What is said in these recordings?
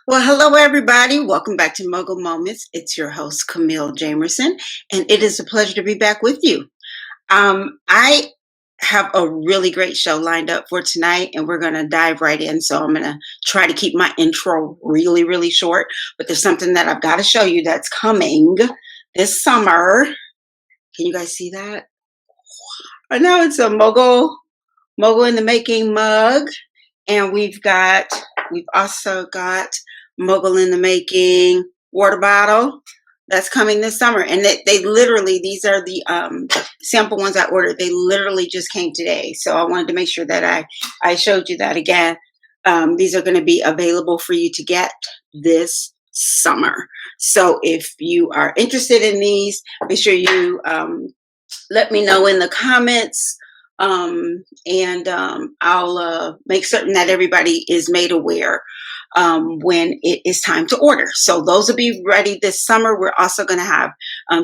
Well, hello, everybody. Welcome back to Mogul Moments. It's your host, Camille Jamerson, and it is a pleasure to be back with you. I have a really great show lined up for tonight, and we're going to dive right in. So I'm going to try to keep my intro really, really short, but there's something that I've got to show you that's coming this summer. Can you guys see that? I know it's a Mogul in the Making mug, and we've also got Mogul in the Making water bottle that's coming this summer. And they literally, these are the sample ones I ordered. They literally just came today. So I wanted to make sure that I showed you that again. These are going to be available for you to get this summer. So if you are interested in these, be sure you let me know in the comments. I'll make certain that everybody is made aware when it is time to order. So those will be ready this summer. We're also going to have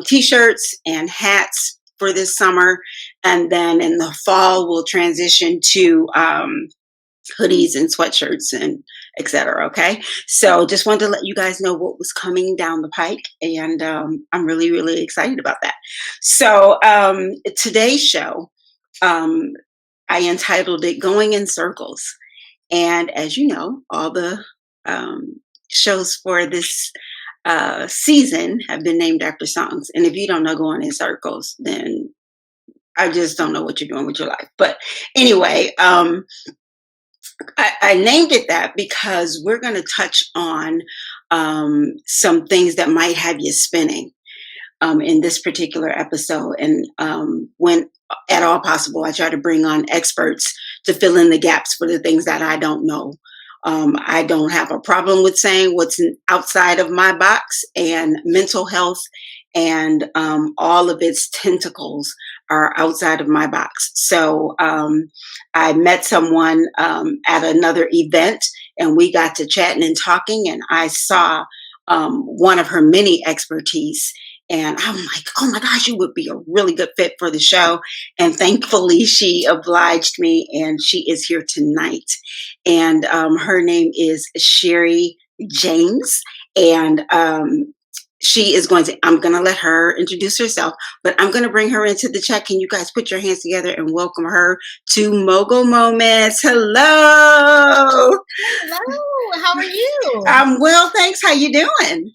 t-shirts and hats for this summer. And then in the fall, we'll transition to hoodies and sweatshirts and etc. Okay. So just wanted to let you guys know what was coming down the pike. And I'm really, really excited about that. So today's show, I entitled it Going in Circles. And as you know, all the shows for this season have been named after songs. And if you don't know Going in Circles, then I just don't know what you're doing with your life. But anyway, I named it that because we're going to touch on some things that might have you spinning in this particular episode. And when at all possible, I try to bring on experts to fill in the gaps for the things that I don't know. I don't have a problem with saying what's outside of my box, and mental health and all of its tentacles are outside of my box. So I met someone at another event, and we got to chatting and talking, and I saw one of her many expertise. And I'm like, oh my gosh, you would be a really good fit for the show. And thankfully, she obliged me, and she is here tonight. And her name is Sherry James. And she is I'm going to let her introduce herself, but I'm going to bring her into the chat. Can you guys put your hands together and welcome her to Mogul Moments? Hello. Hello. How are you? I'm well, thanks. How you doing?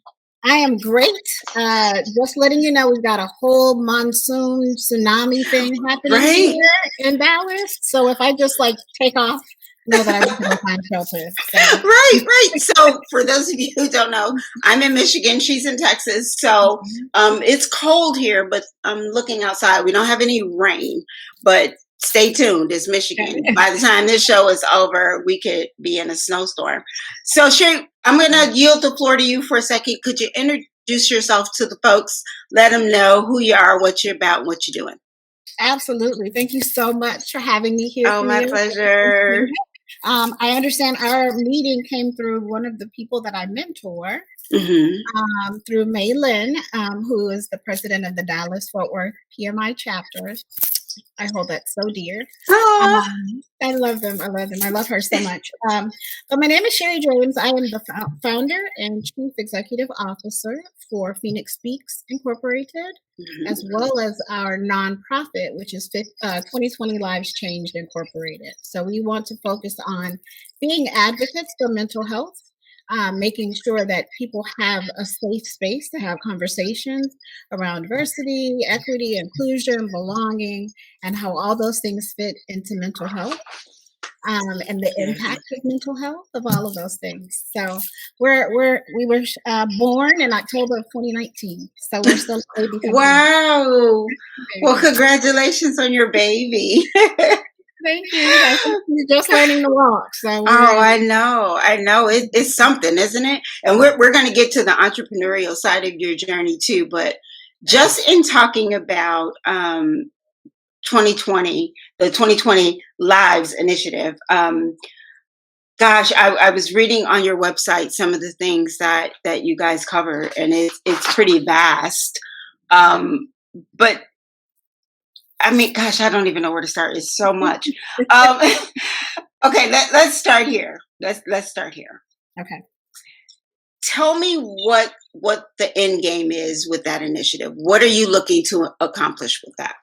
I am great. Just letting you know, we've got a whole monsoon tsunami thing happening here in Dallas. So if I just take off, know that I'm going to find shelter. So. Right. So for those of you who don't know, I'm in Michigan. She's in Texas. So it's cold here, but I'm looking outside. We don't have any rain, but stay tuned. It's Michigan. By the time this show is over, we could be in a snowstorm. So Sherry, I'm going to yield the floor to you for a second. Could you introduce yourself to the folks? Let them know who you are, what you're about, and what you're doing. Absolutely. Thank you so much for having me here. Oh, my pleasure. I understand our meeting came through one of the people that I mentor, through May Lynn, who is the president of the Dallas-Fort Worth PMI chapter. I hold that so dear. I love them. I love her so much. But my name is Sherry James. I am the founder and chief executive officer for Phoenix Speaks Incorporated, as well as our nonprofit, which is 2020 Lives Changed Incorporated. So we want to focus on being advocates for mental health, making sure that people have a safe space to have conversations around diversity, equity, inclusion, belonging, and how all those things fit into mental health, and the impact of mental health of all of those things. So we were born in October of 2019. So we're still a baby company. Wow. Well, congratulations on your baby. Thank you. I think you're just learning to walk, so Oh, I know. It's something, isn't it? And we're going to get to the entrepreneurial side of your journey too. But just in talking about 2020, the 2020 Lives Initiative. Gosh, I was reading on your website some of the things that you guys cover, and it's pretty vast. But I mean, gosh, I don't even know where to start. It's so much. Um, okay, let's start here. Let's start here. Okay. Tell me what the end game is with that initiative. What are you looking to accomplish with that?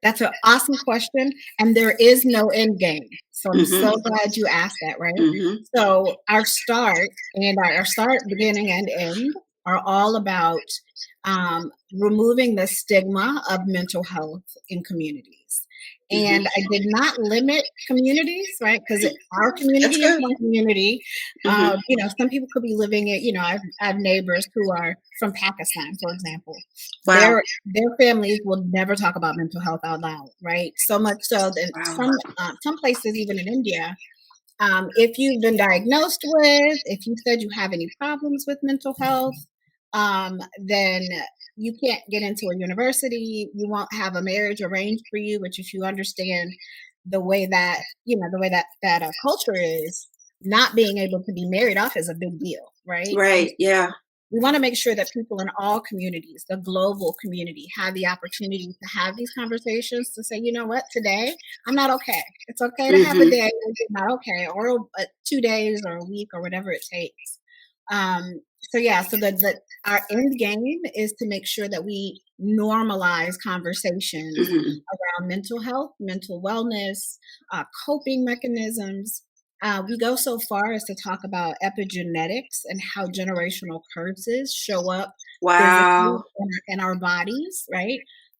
That's an awesome question, and there is no end game. So I'm Mm-hmm. so glad you asked that, right? Mm-hmm. So our start and our start, beginning, and end are all about removing the stigma of mental health in communities. Mm-hmm. And I did not limit communities, right? Because our That's community is good. one community. Mm-hmm. Some people could be living it. I have neighbors who are from Pakistan, for example. Wow. Their families will never talk about mental health out loud, right? So much so that Wow. some places, even in India, if you've been diagnosed with, if you said you have any problems with mental health, then you can't get into a university. You won't have a marriage arranged for you, which, if you understand the way that that culture is, not being able to be married off is a big deal, right? And Right. Yeah. we want to make sure that people in all communities, the global community, have the opportunity to have these conversations, to say, you know what, today I'm not okay. It's okay to have a Mm-hmm. day where you're not okay, or 2 days or a week or whatever it takes. So yeah, so our end game is to make sure that we normalize conversations Mm-hmm. around mental health, mental wellness, coping mechanisms. We go so far as to talk about epigenetics and how generational curses show up physically Wow. in our bodies, right?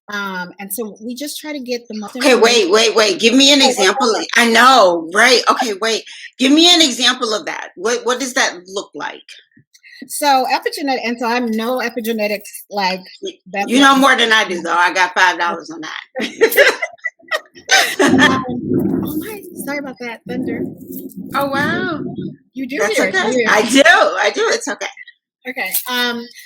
And so we just try to get the most Okay, information. wait. Give me an Oh, example. I know, right? Okay, wait. Give me an example of that. What does that look like? so epigenetic, and so I'm no epigenetics like that's You what. know more than I do, though. I got $5 on that. Oh my, sorry about that, thunder. Oh wow, You do that's hear it. okay. You hear I it. do. I do. It's okay. Okay.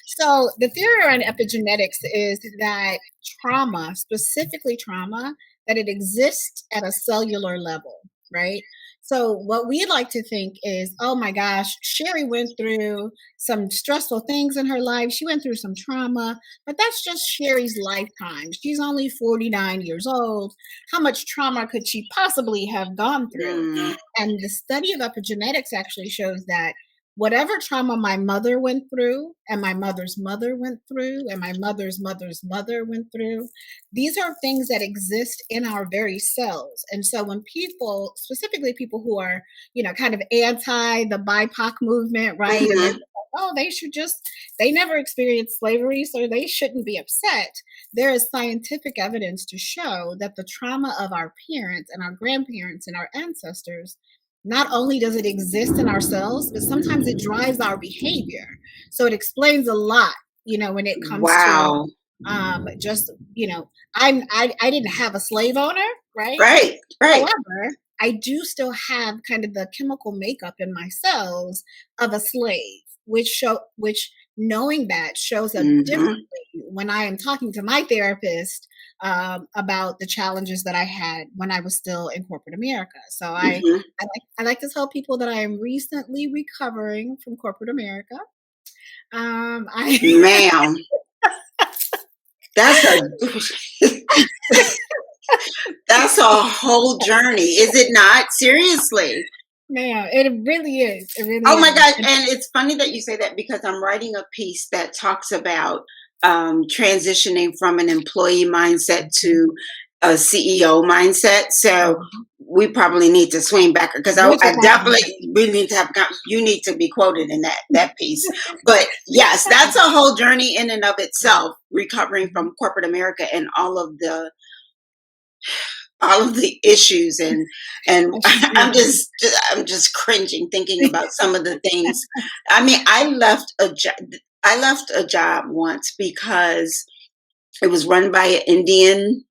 So the theory around epigenetics is that trauma, specifically trauma, that it exists at a cellular level, right? So what we like to think is, oh my gosh, Sherry went through some stressful things in her life. She went through some trauma, but that's just Sherry's lifetime. She's only 49 years old. How much trauma could she possibly have gone through? Mm, And the study of epigenetics actually shows that whatever trauma my mother went through, and my mother's mother went through, and my mother's mother's mother went through, these are things that exist in our very cells. And so when people, specifically people who are, kind of anti the BIPOC movement, right? And they're mm-hmm. like, oh, they never experienced slavery, so they shouldn't be upset. There is scientific evidence to show that the trauma of our parents and our grandparents and our ancestors, not only does it exist in ourselves, but sometimes it drives our behavior. So it explains a lot, when it comes to Wow. just, I didn't have a slave owner, right? Right. Right. However, I do still have kind of the chemical makeup in my cells of a slave, which knowing that shows up Mm-hmm. differently when I am talking to my therapist about the challenges that I had when I was still in corporate America. So Mm-hmm. I like to tell people that I am recently recovering from corporate America. I Ma'am, that's a that's a whole journey, is it not? Seriously. Man, it really is. It really Oh my is. gosh. And it's funny that you say that because I'm writing a piece that talks about transitioning from an employee mindset to a CEO mindset. So we probably need to swing back because Which I is definitely we need to have you need to be quoted in that piece. But yes, that's a whole journey in and of itself, recovering from corporate America and all of the issues and I'm just cringing thinking about some of the things. I mean, I left a job once because it was run by an Indian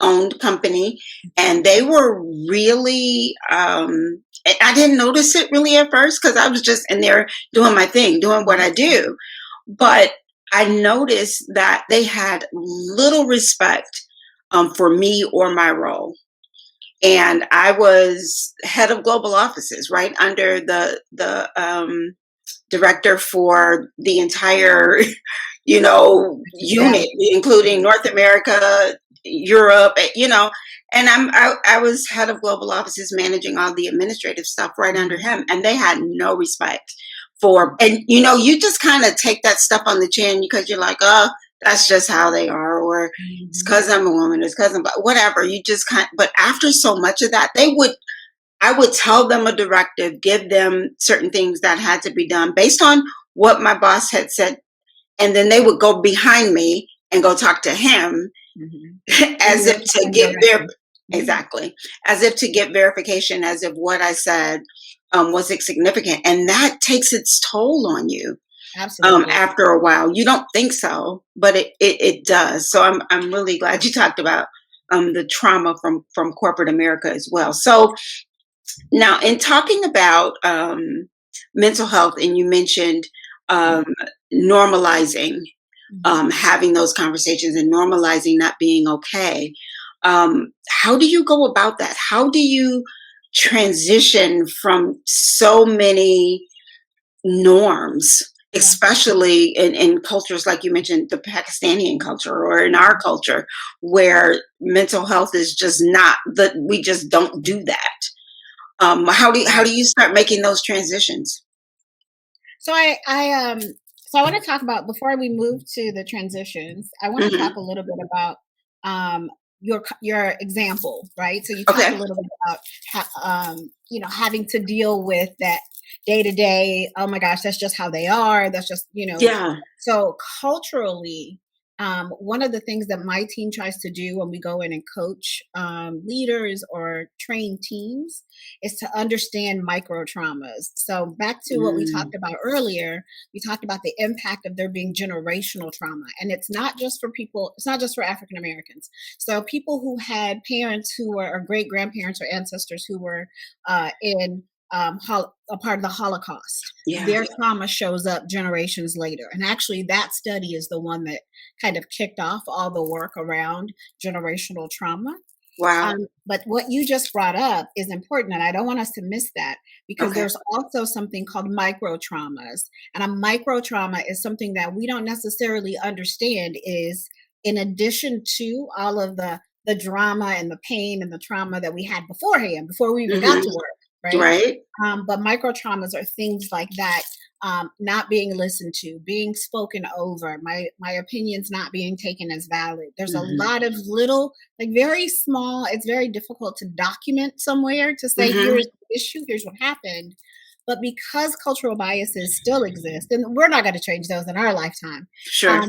owned company, and they were really. I didn't notice it really at first because I was just in there doing my thing, doing what I do. But I noticed that they had little respect for me or my role. And I was head of global offices, right under the director for the entire, Yeah. unit, including North America, Europe, and I was head of global offices, managing all the administrative stuff right under him, and they had no respect for, and you just kind of take that stuff on the chin because you're like, oh, that's just how they are, or it's because I'm a woman, it's because I'm whatever. You just but after so much of that, I would tell them a directive, give them certain things that had to be done based on what my boss had said, and then they would go behind me and go talk to him as if to get exactly, as if to get verification, as if what I said was significant, and that takes its toll on you. Absolutely. After a while, you don't think so, but it does. So I'm really glad you talked about the trauma from corporate America as well. So now, in talking about mental health, and you mentioned um, normalizing, having those conversations and normalizing not being okay. How do you go about that? How do you transition from so many norms, especially in cultures like you mentioned, the Pakistani culture, or in our culture, where mental health is just not that, we just don't do that. How do you start making those transitions? So I want to talk about, before we move to the transitions, I want to talk Hmm. a little bit about your example, right? So you talked a Okay. little bit about having to deal with that day to day. Oh my gosh, that's just how they are. That's just Yeah. So culturally, one of the things that my team tries to do when we go in and coach leaders or train teams is to understand micro traumas. So back to what we Mm. talked about earlier, we talked about the impact of there being generational trauma. And it's not just for people, it's not just for African Americans. So people who had parents who were, or great grandparents or ancestors who were in a part of the Holocaust, Yeah. their trauma shows up generations later. And actually, that study is the one that kind of kicked off all the work around generational trauma. Wow. But what you just brought up is important, and I don't want us to miss that, because Okay. there's also something called micro traumas. And a micro trauma is something that we don't necessarily understand is in addition to all of the drama and the pain and the trauma that we had beforehand, before we even got Hmm. to work, right? Right. But micro traumas are things like that, not being listened to, being spoken over, my opinions not being taken as valid. There's a Hmm. lot of little, like very small. It's very difficult to document somewhere to say, Hmm. here's the issue, here's what happened. But because cultural biases still exist, and we're not going to change those in our lifetime, Sure.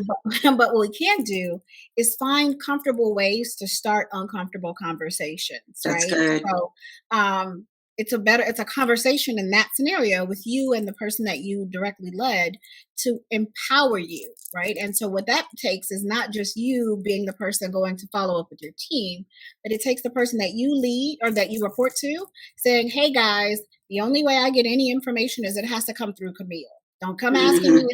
but what we can do is find comfortable ways to start uncomfortable conversations, That's right? good. So um, it's a conversation in that scenario with you and the person that you directly led to empower you, right? And so what that takes is not just you being the person going to follow up with your team, but it takes the person that you lead or that you report to saying, hey guys, the only way I get any information is it has to come through Camille. Don't come asking me Hmm.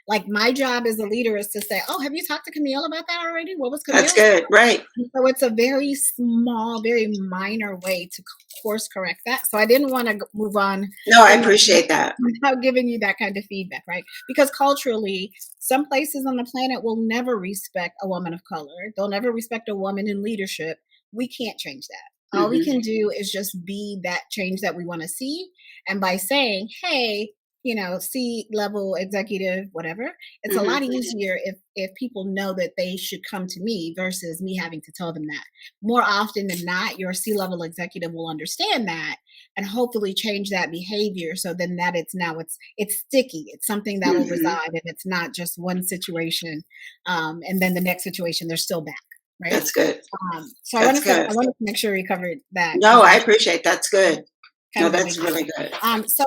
like, my job as a leader is to say, oh, have you talked to Camille about that already? What was That's Camille's? good. Right. So it's a very small, very minor way to course correct that. So I didn't want to move on No, I from that appreciate that. without giving you that kind of feedback, right? Because culturally, some places on the planet will never respect a woman of color. They'll never respect a woman in leadership. We can't change that. All we Hmm. can do is just be that change that we want to see. And by saying, hey, C-level executive, whatever, it's a Hmm. lot easier if people know that they should come to me versus me having to tell them that. More often than not, your C-level executive will understand that and hopefully change that behavior, so then that it's sticky. It's something that will Hmm. reside, and it's not just one situation, and then the next situation they're still back, right? That's good. So That's I good. wanted to make sure we covered that No, because I that's appreciate that's good. kind No, of a big that's deal. really good. So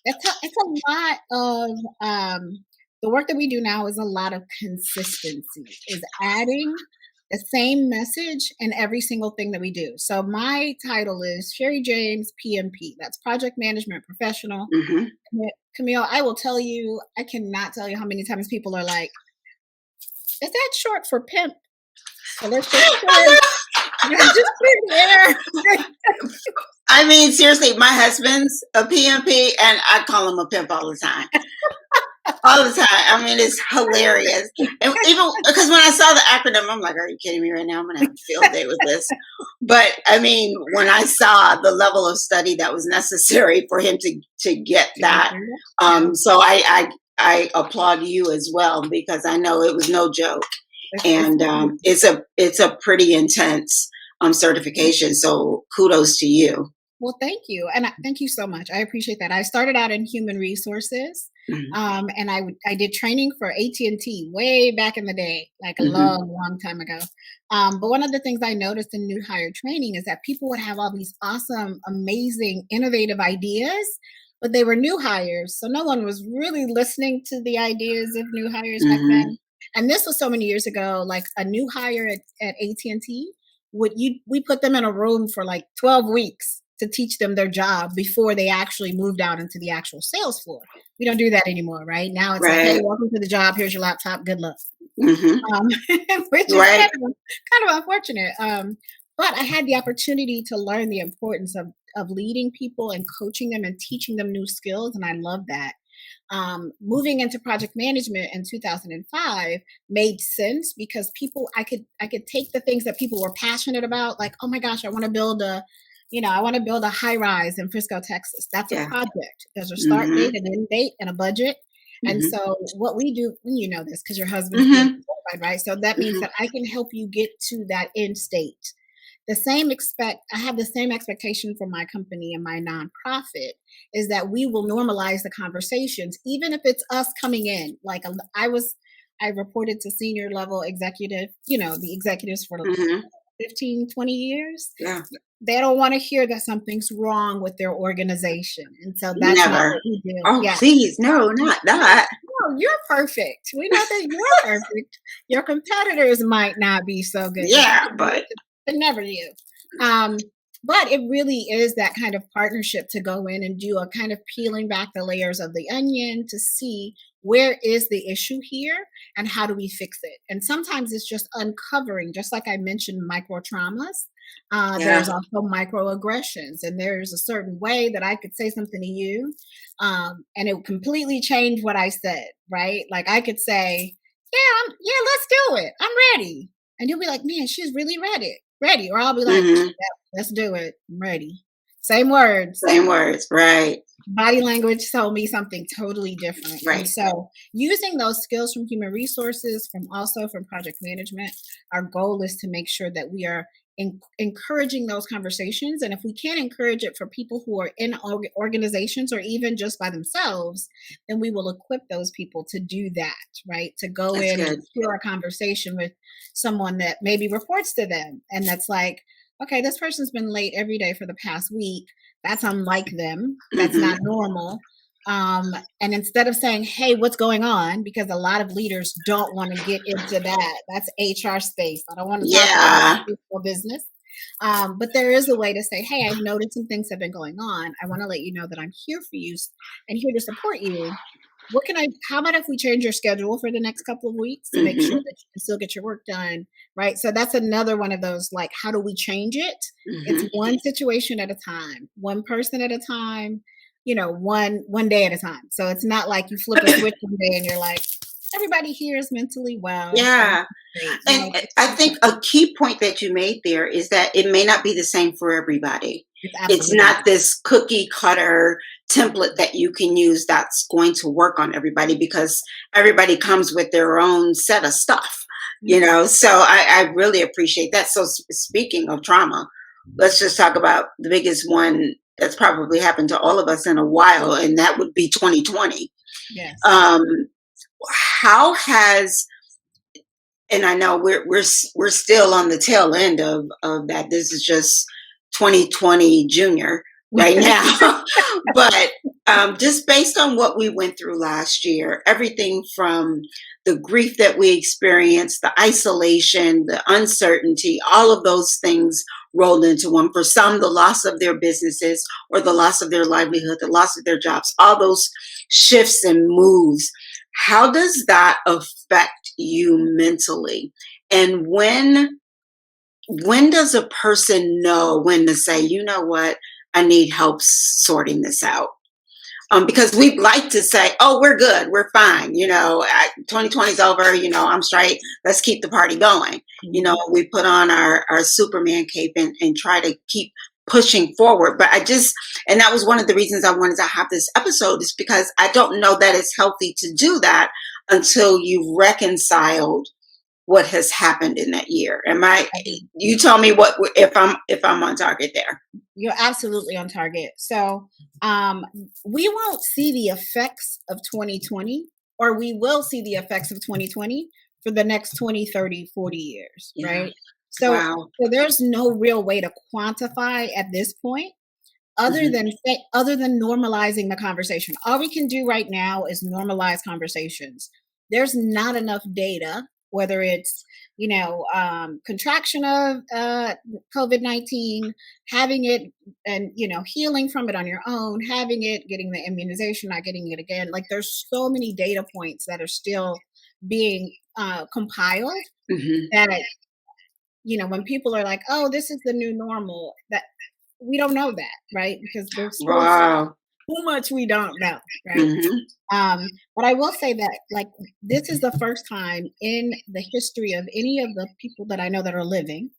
it's a lot of the work that we do now is a lot of consistency, is adding the same message in every single thing that we do. So my title is Sherry James PMP. That's Project Management Professional. Camille, I will tell you, I cannot tell you how many times people are like, is that short for pimp? So let's just put it there. I mean, seriously, my husband's a PMP, and I call him a pimp all the time. All the time. I mean, it's hilarious. And even because when I saw the acronym, I'm like, are you kidding me right now? I'm going to have a field day with this. But I mean, when I saw the level of study that was necessary for him to get that, so I applaud you as well, because I know it was no joke. And it's a pretty intense certification. So kudos to you. Well, thank you. And thank you so much. I appreciate that. I started out in human resources, and I did training for AT&T way back in the day, like a long time ago. But one of the things I noticed in new hire training is that people would have all these awesome, amazing, innovative ideas, but they were new hires. So no one was really listening to the ideas of new hires back then. And this was so many years ago, like a new hire at AT&T, we put them in a room for like 12 weeks to teach them their job before they actually moved out into the actual sales floor. We don't do that anymore, right? Now it's like, hey, welcome to the job. Here's your laptop. Good luck. Which is kind of unfortunate. But I had the opportunity to learn the importance of leading people and coaching them and teaching them new skills. And I love that. Moving into project management in 2005 made sense because I could take the things that people were passionate about, like, oh my gosh, I want to build a high rise in Frisco, Texas. That's a project. There's a start date, an end date, and a budget. And so what we do, you know this because your husband's qualified, right? So that means that I can help you get to that end state. I have the same expectation for my company and my nonprofit is that we will normalize the conversations, even if it's us coming in. Like I reported to senior level executive, the executives for 15, 20 years. Yeah. They don't want to hear that something's wrong with their organization. And so that's not what we do. Oh, please, no, not that. No, you're perfect. We know that you're perfect. Your competitors might not be so good. Yeah, but never you. But it really is that kind of partnership to go in and do a kind of peeling back the layers of the onion to see where is the issue here and how do we fix it. And sometimes it's just uncovering, just like I mentioned, micro traumas. There's also microaggressions, and there's a certain way that I could say something to you, and it would completely change what I said, right? Like I could say, yeah, let's do it. I'm ready. And you'll be like, man, she's really ready. Or I'll be like, yeah, let's do it. I'm ready. Same words, right? Body language told me something totally different. Right. And so using those skills from human resources, from project management, our goal is to make sure that we are encouraging those conversations. And if we can't encourage it for people who are in organizations or even just by themselves, then we will equip those people to do that, right? To go in and hear a conversation with someone that maybe reports to them. And that's like, okay, this person's been late every day for the past week. That's unlike them. That's not normal. And instead of saying, hey, what's going on? Because a lot of leaders don't want to get into that. That's HR space. I don't want to talk about people business. But there is a way to say, hey, I've noticed some things have been going on. I want to let you know that I'm here for you and here to support you. How about if we change your schedule for the next couple of weeks to make sure that you can still get your work done, right? So that's another one of those, like, how do we change it? It's one situation at a time, one person at a time, one day at a time. So it's not like you flip a switch one day and you're like, everybody here is mentally well. Yeah. And I think a key point that you made there is that it may not be the same for everybody. It's not this cookie cutter template that you can use that's going to work on everybody, because everybody comes with their own set of stuff, so I really appreciate that. So speaking of trauma, let's just talk about the biggest one that's probably happened to all of us in a while, and that would be 2020. Yes. How has, and I know we're still on the tail end of that. This is just 2020 Junior. right now. But just based on what we went through last year, everything from the grief that we experienced, the isolation, the uncertainty, all of those things rolled into one. For some, the loss of their businesses or the loss of their livelihood, the loss of their jobs, all those shifts and moves. How does that affect you mentally? And when does a person know when to say, you know what, I need help sorting this out? Because we like to say, oh, we're good, we're fine. 2020 is over. I'm straight. Let's keep the party going. We put on our Superman cape and try to keep pushing forward. And that was one of the reasons I wanted to have this episode, is because I don't know that it's healthy to do that until you've reconciled what has happened in that year. You tell me what, if I'm on target there. You're absolutely on target. So we won't see the effects of 2020, or we will see the effects of 2020 for the next 20, 30, 40 years, Yeah. right? So, Wow. so there's no real way to quantify at this point, other than normalizing the conversation. All we can do right now is normalize conversations. There's not enough data, whether it's contraction of COVID-19, having it and healing from it on your own, having it, getting the immunization, not getting it again. Like, there's so many data points that are still being compiled, that when people are like, oh, this is the new normal, that we don't know that, right? Because there's still so much we don't know, right? But I will say that, like, this is the first time in the history of any of the people that I know that are living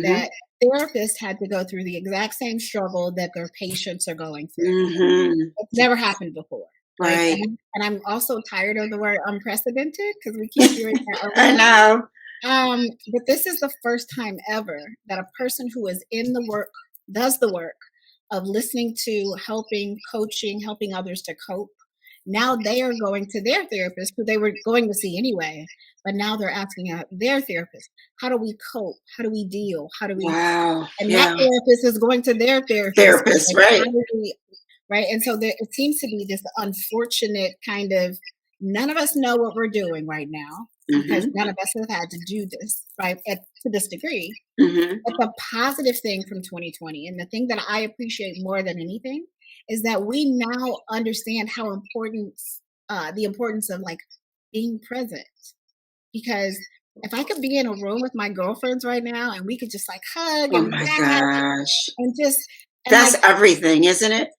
that therapists had to go through the exact same struggle that their patients are going through. It's never happened before. Right. Like, and I'm also tired of the word unprecedented, because we keep hearing that. I know. But this is the first time ever that a person who is in the work, does the work of listening to, helping, coaching, helping others to cope. Now they are going to their therapist, who they were going to see anyway, but now they're asking their therapist, how do we cope? How do we deal? How do we? Wow. And that therapist is going to their therapist, right? Right. And so it seems to be this unfortunate kind of, none of us know what we're doing right now, because none of us have had to do this, right, to this degree. But the positive thing from 2020, and the thing that I appreciate more than anything, is that we now understand how important, the importance of, like, being present. Because if I could be in a room with my girlfriends right now and we could just, like, hug Oh and my laugh gosh. and just, and That's like everything, isn't it?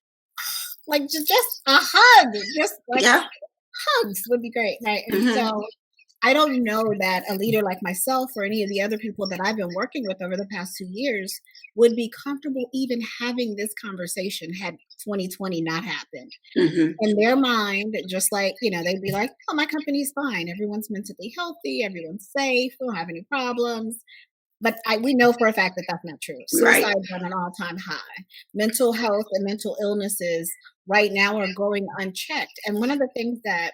just a hug, just like Yeah. hugs would be great, right? And so I don't know that a leader like myself, or any of the other people that I've been working with over the past 2 years, would be comfortable even having this conversation had 2020 not happened. In their mind, just like, they'd be like, oh, my company's fine. Everyone's mentally healthy. Everyone's safe. We don't have any problems. But we know for a fact that that's not true. Right. Suicide's at an all-time high. Mental health and mental illnesses right now are going unchecked. And one of the things that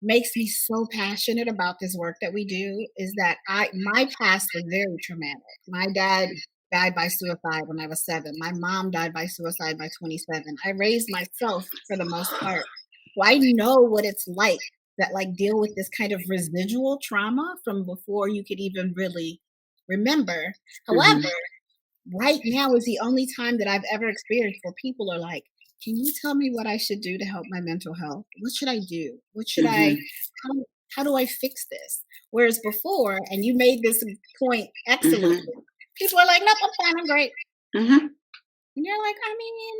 makes me so passionate about this work that we do is that my past was very traumatic. My dad died by suicide when I was 7. My mom died by suicide by 27. I raised myself for the most part. So I know what it's like, that, like, deal with this kind of residual trauma from before you could even really remember. However, right now is the only time that I've ever experienced where people are like, can you tell me what I should do to help my mental health? What should I do? What should how do I fix this? Whereas before, and you made this point excellently, people are like, nope, I'm fine, I'm great. And you're like, I mean,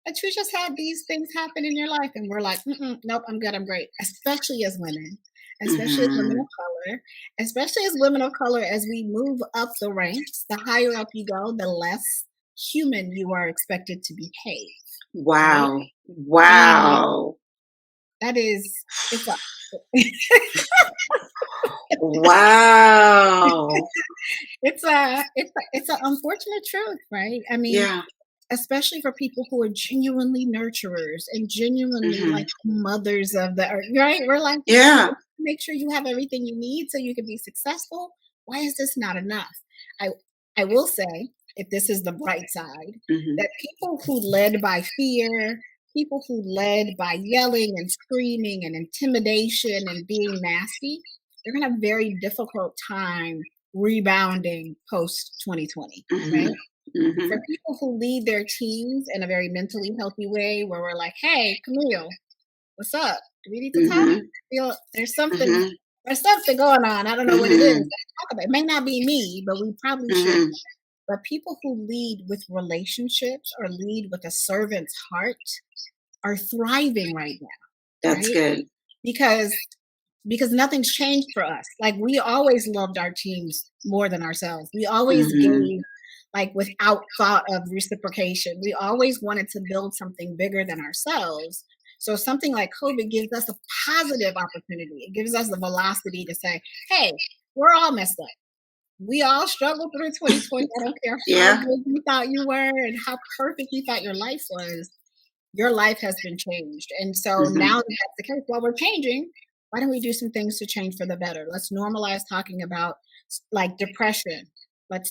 but you just had these things happen in your life. And we're like, nope, I'm good, I'm great. Especially as women, especially as women of color, especially as women of color, as we move up the ranks, the higher up you go, the less human you are expected to behave. Wow. Right? Wow. That is, it's a wow. it's an unfortunate truth, right? I mean, especially for people who are genuinely nurturers and genuinely like mothers of the earth, right? We're like, make sure you have everything you need so you can be successful. Why is this not enough? I will say, if this is the bright side, Mm-hmm. that people who led by fear, people who led by yelling and screaming and intimidation and being nasty, they're going to have a very difficult time rebounding post 2020, Mm-hmm. right? Mm-hmm. For people who lead their teams in a very mentally healthy way, where we're like, hey, Camille, what's up? Do we need to talk? Mm-hmm. There's something Mm-hmm. there's something going on. I don't know what it is. Mm-hmm. Let's talk about it. It may not be me, but we probably should. Mm-hmm. But people who lead with relationships or lead with a servant's heart are thriving right now. That's right? good. Because nothing's changed for us. Like, we always loved our teams more than ourselves. We always gave, like, without thought of reciprocation. We always wanted to build something bigger than ourselves. So something like COVID gives us a positive opportunity. It gives us the velocity to say, hey, we're all messed up. We all struggled through 2020. I don't care how good you thought you were and how perfect you thought your life was. Your life has been changed. And so now that that's the case, while we're changing, why don't we do some things to change for the better? Let's normalize talking about, like, depression. I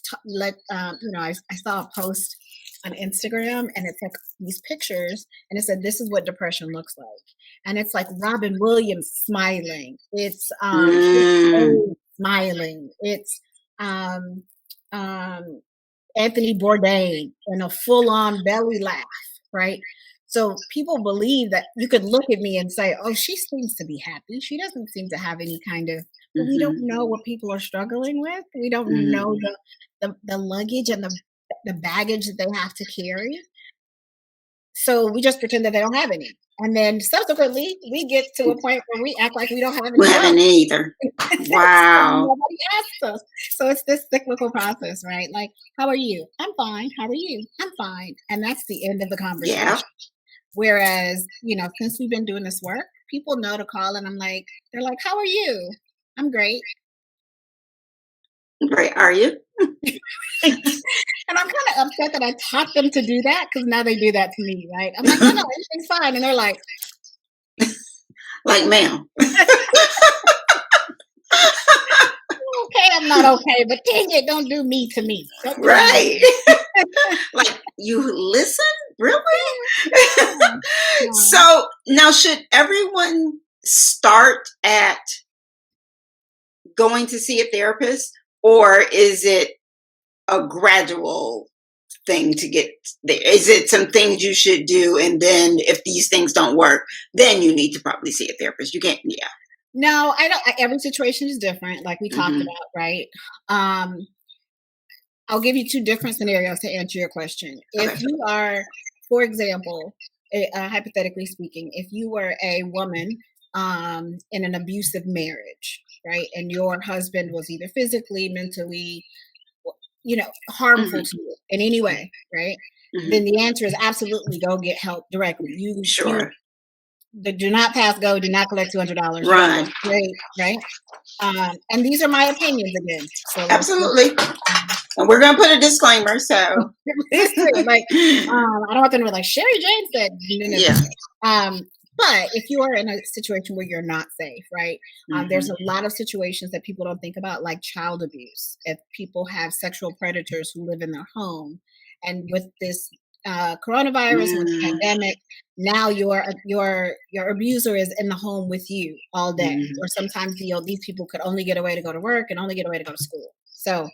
saw a post on Instagram, and it's like these pictures, and it said, this is what depression looks like. And it's like Robin Williams smiling. It's smiling. It's Anthony Bourdain in a full-on belly laugh, right? So people believe that you could look at me and say, oh, she seems to be happy. She doesn't seem to have any kind of, but we don't know what people are struggling with. We don't know the luggage and the baggage that they have to carry. So we just pretend that they don't have any. And then subsequently, we get to a point where we act like we don't have any. We haven't either. Wow. Nobody asked us. So it's this cyclical process, right? Like, how are you? I'm fine. How are you? I'm fine. And that's the end of the conversation. Yeah. Whereas, since we've been doing this work, people know to call, and they're like, how are you? I'm great. Great. Are you? And I'm kind of upset that I taught them to do that, because now they do that to me, right? I'm like, no, everything's fine. And they're like, ma'am. Okay, I'm not okay, but dang it, don't do me to me. Right. Like, you listen? Really? Yeah. So now, should everyone start at going to see a therapist, or is it a gradual thing to get there? Is it some things you should do, and then if these things don't work, then you need to probably see a therapist? You can't. Yeah. No, I don't. Every situation is different, like we talked about, right? I'll give you two different scenarios to answer your question. Okay. If you are, for example, hypothetically speaking, if you were a woman in an abusive marriage, right, and your husband was either physically, mentally, harmful to you in any way, right, then the answer is absolutely go get help directly. Sure. Do not pass go, do not collect $200. Right. Right. And these are my opinions again. So absolutely. And we're going to put a disclaimer. So I don't want them to be like, Sherry Jane said. Yeah. But if you are in a situation where you're not safe, right, there's a lot of situations that people don't think about, like child abuse. If people have sexual predators who live in their home, and with this coronavirus, with the pandemic, now your abuser is in the home with you all day. Or sometimes these people could only get away to go to work and only get away to go to school. So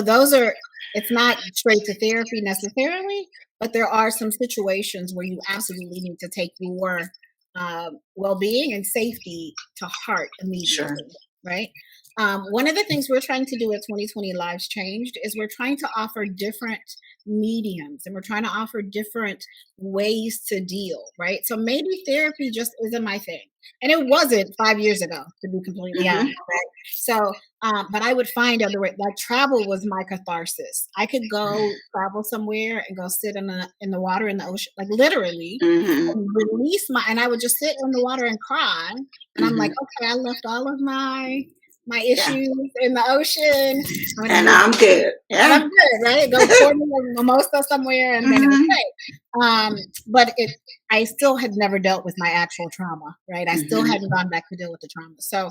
those are, it's not straight to therapy necessarily, but there are some situations where you absolutely need to take your well-being and safety to heart immediately. Sure. Right? One of the things we're trying to do at 2020 Lives Changed is we're trying to offer different mediums, and we're trying to offer different ways to deal, right? So maybe therapy just isn't my thing. And it wasn't 5 years ago, to be completely honest, right? So, but I would find other ways. Like, travel was my catharsis. I could go travel somewhere and go sit in the water, in the ocean, like literally, and release and I would just sit in the water and cry. And I'm like, okay, I left all of my my issues in the ocean. And I'm good. Yeah. And I'm good, right? Go pour me a mimosa somewhere and then it was great. But I still had never dealt with my actual trauma, right? I still hadn't gone back to deal with the trauma. So,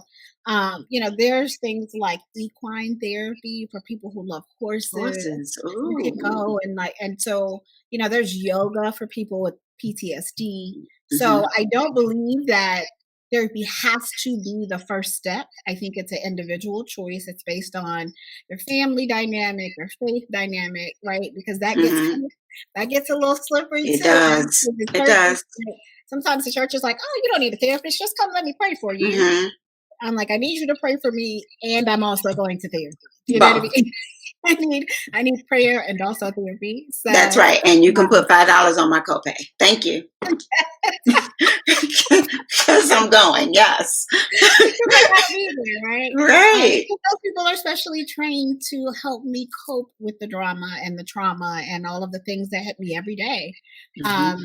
there's things like equine therapy for people who love horses. You can go and so, there's yoga for people with PTSD. So I don't believe that therapy has to be the first step. I think it's an individual choice. It's based on your family dynamic, your faith dynamic, right? Because that gets a little slippery too. It does. It does. Sometimes the church is like, "Oh, you don't need a therapist. Just come let me pray for you." I'm like, I need you to pray for me, and I'm also going to therapy. You know what I mean? I need prayer and also therapy. So, that's right. And you can put $5 on my copay. Thank you. Because I'm going, yes. Right? Right. Those people are specially trained to help me cope with the drama and the trauma and all of the things that hit me every day. I'll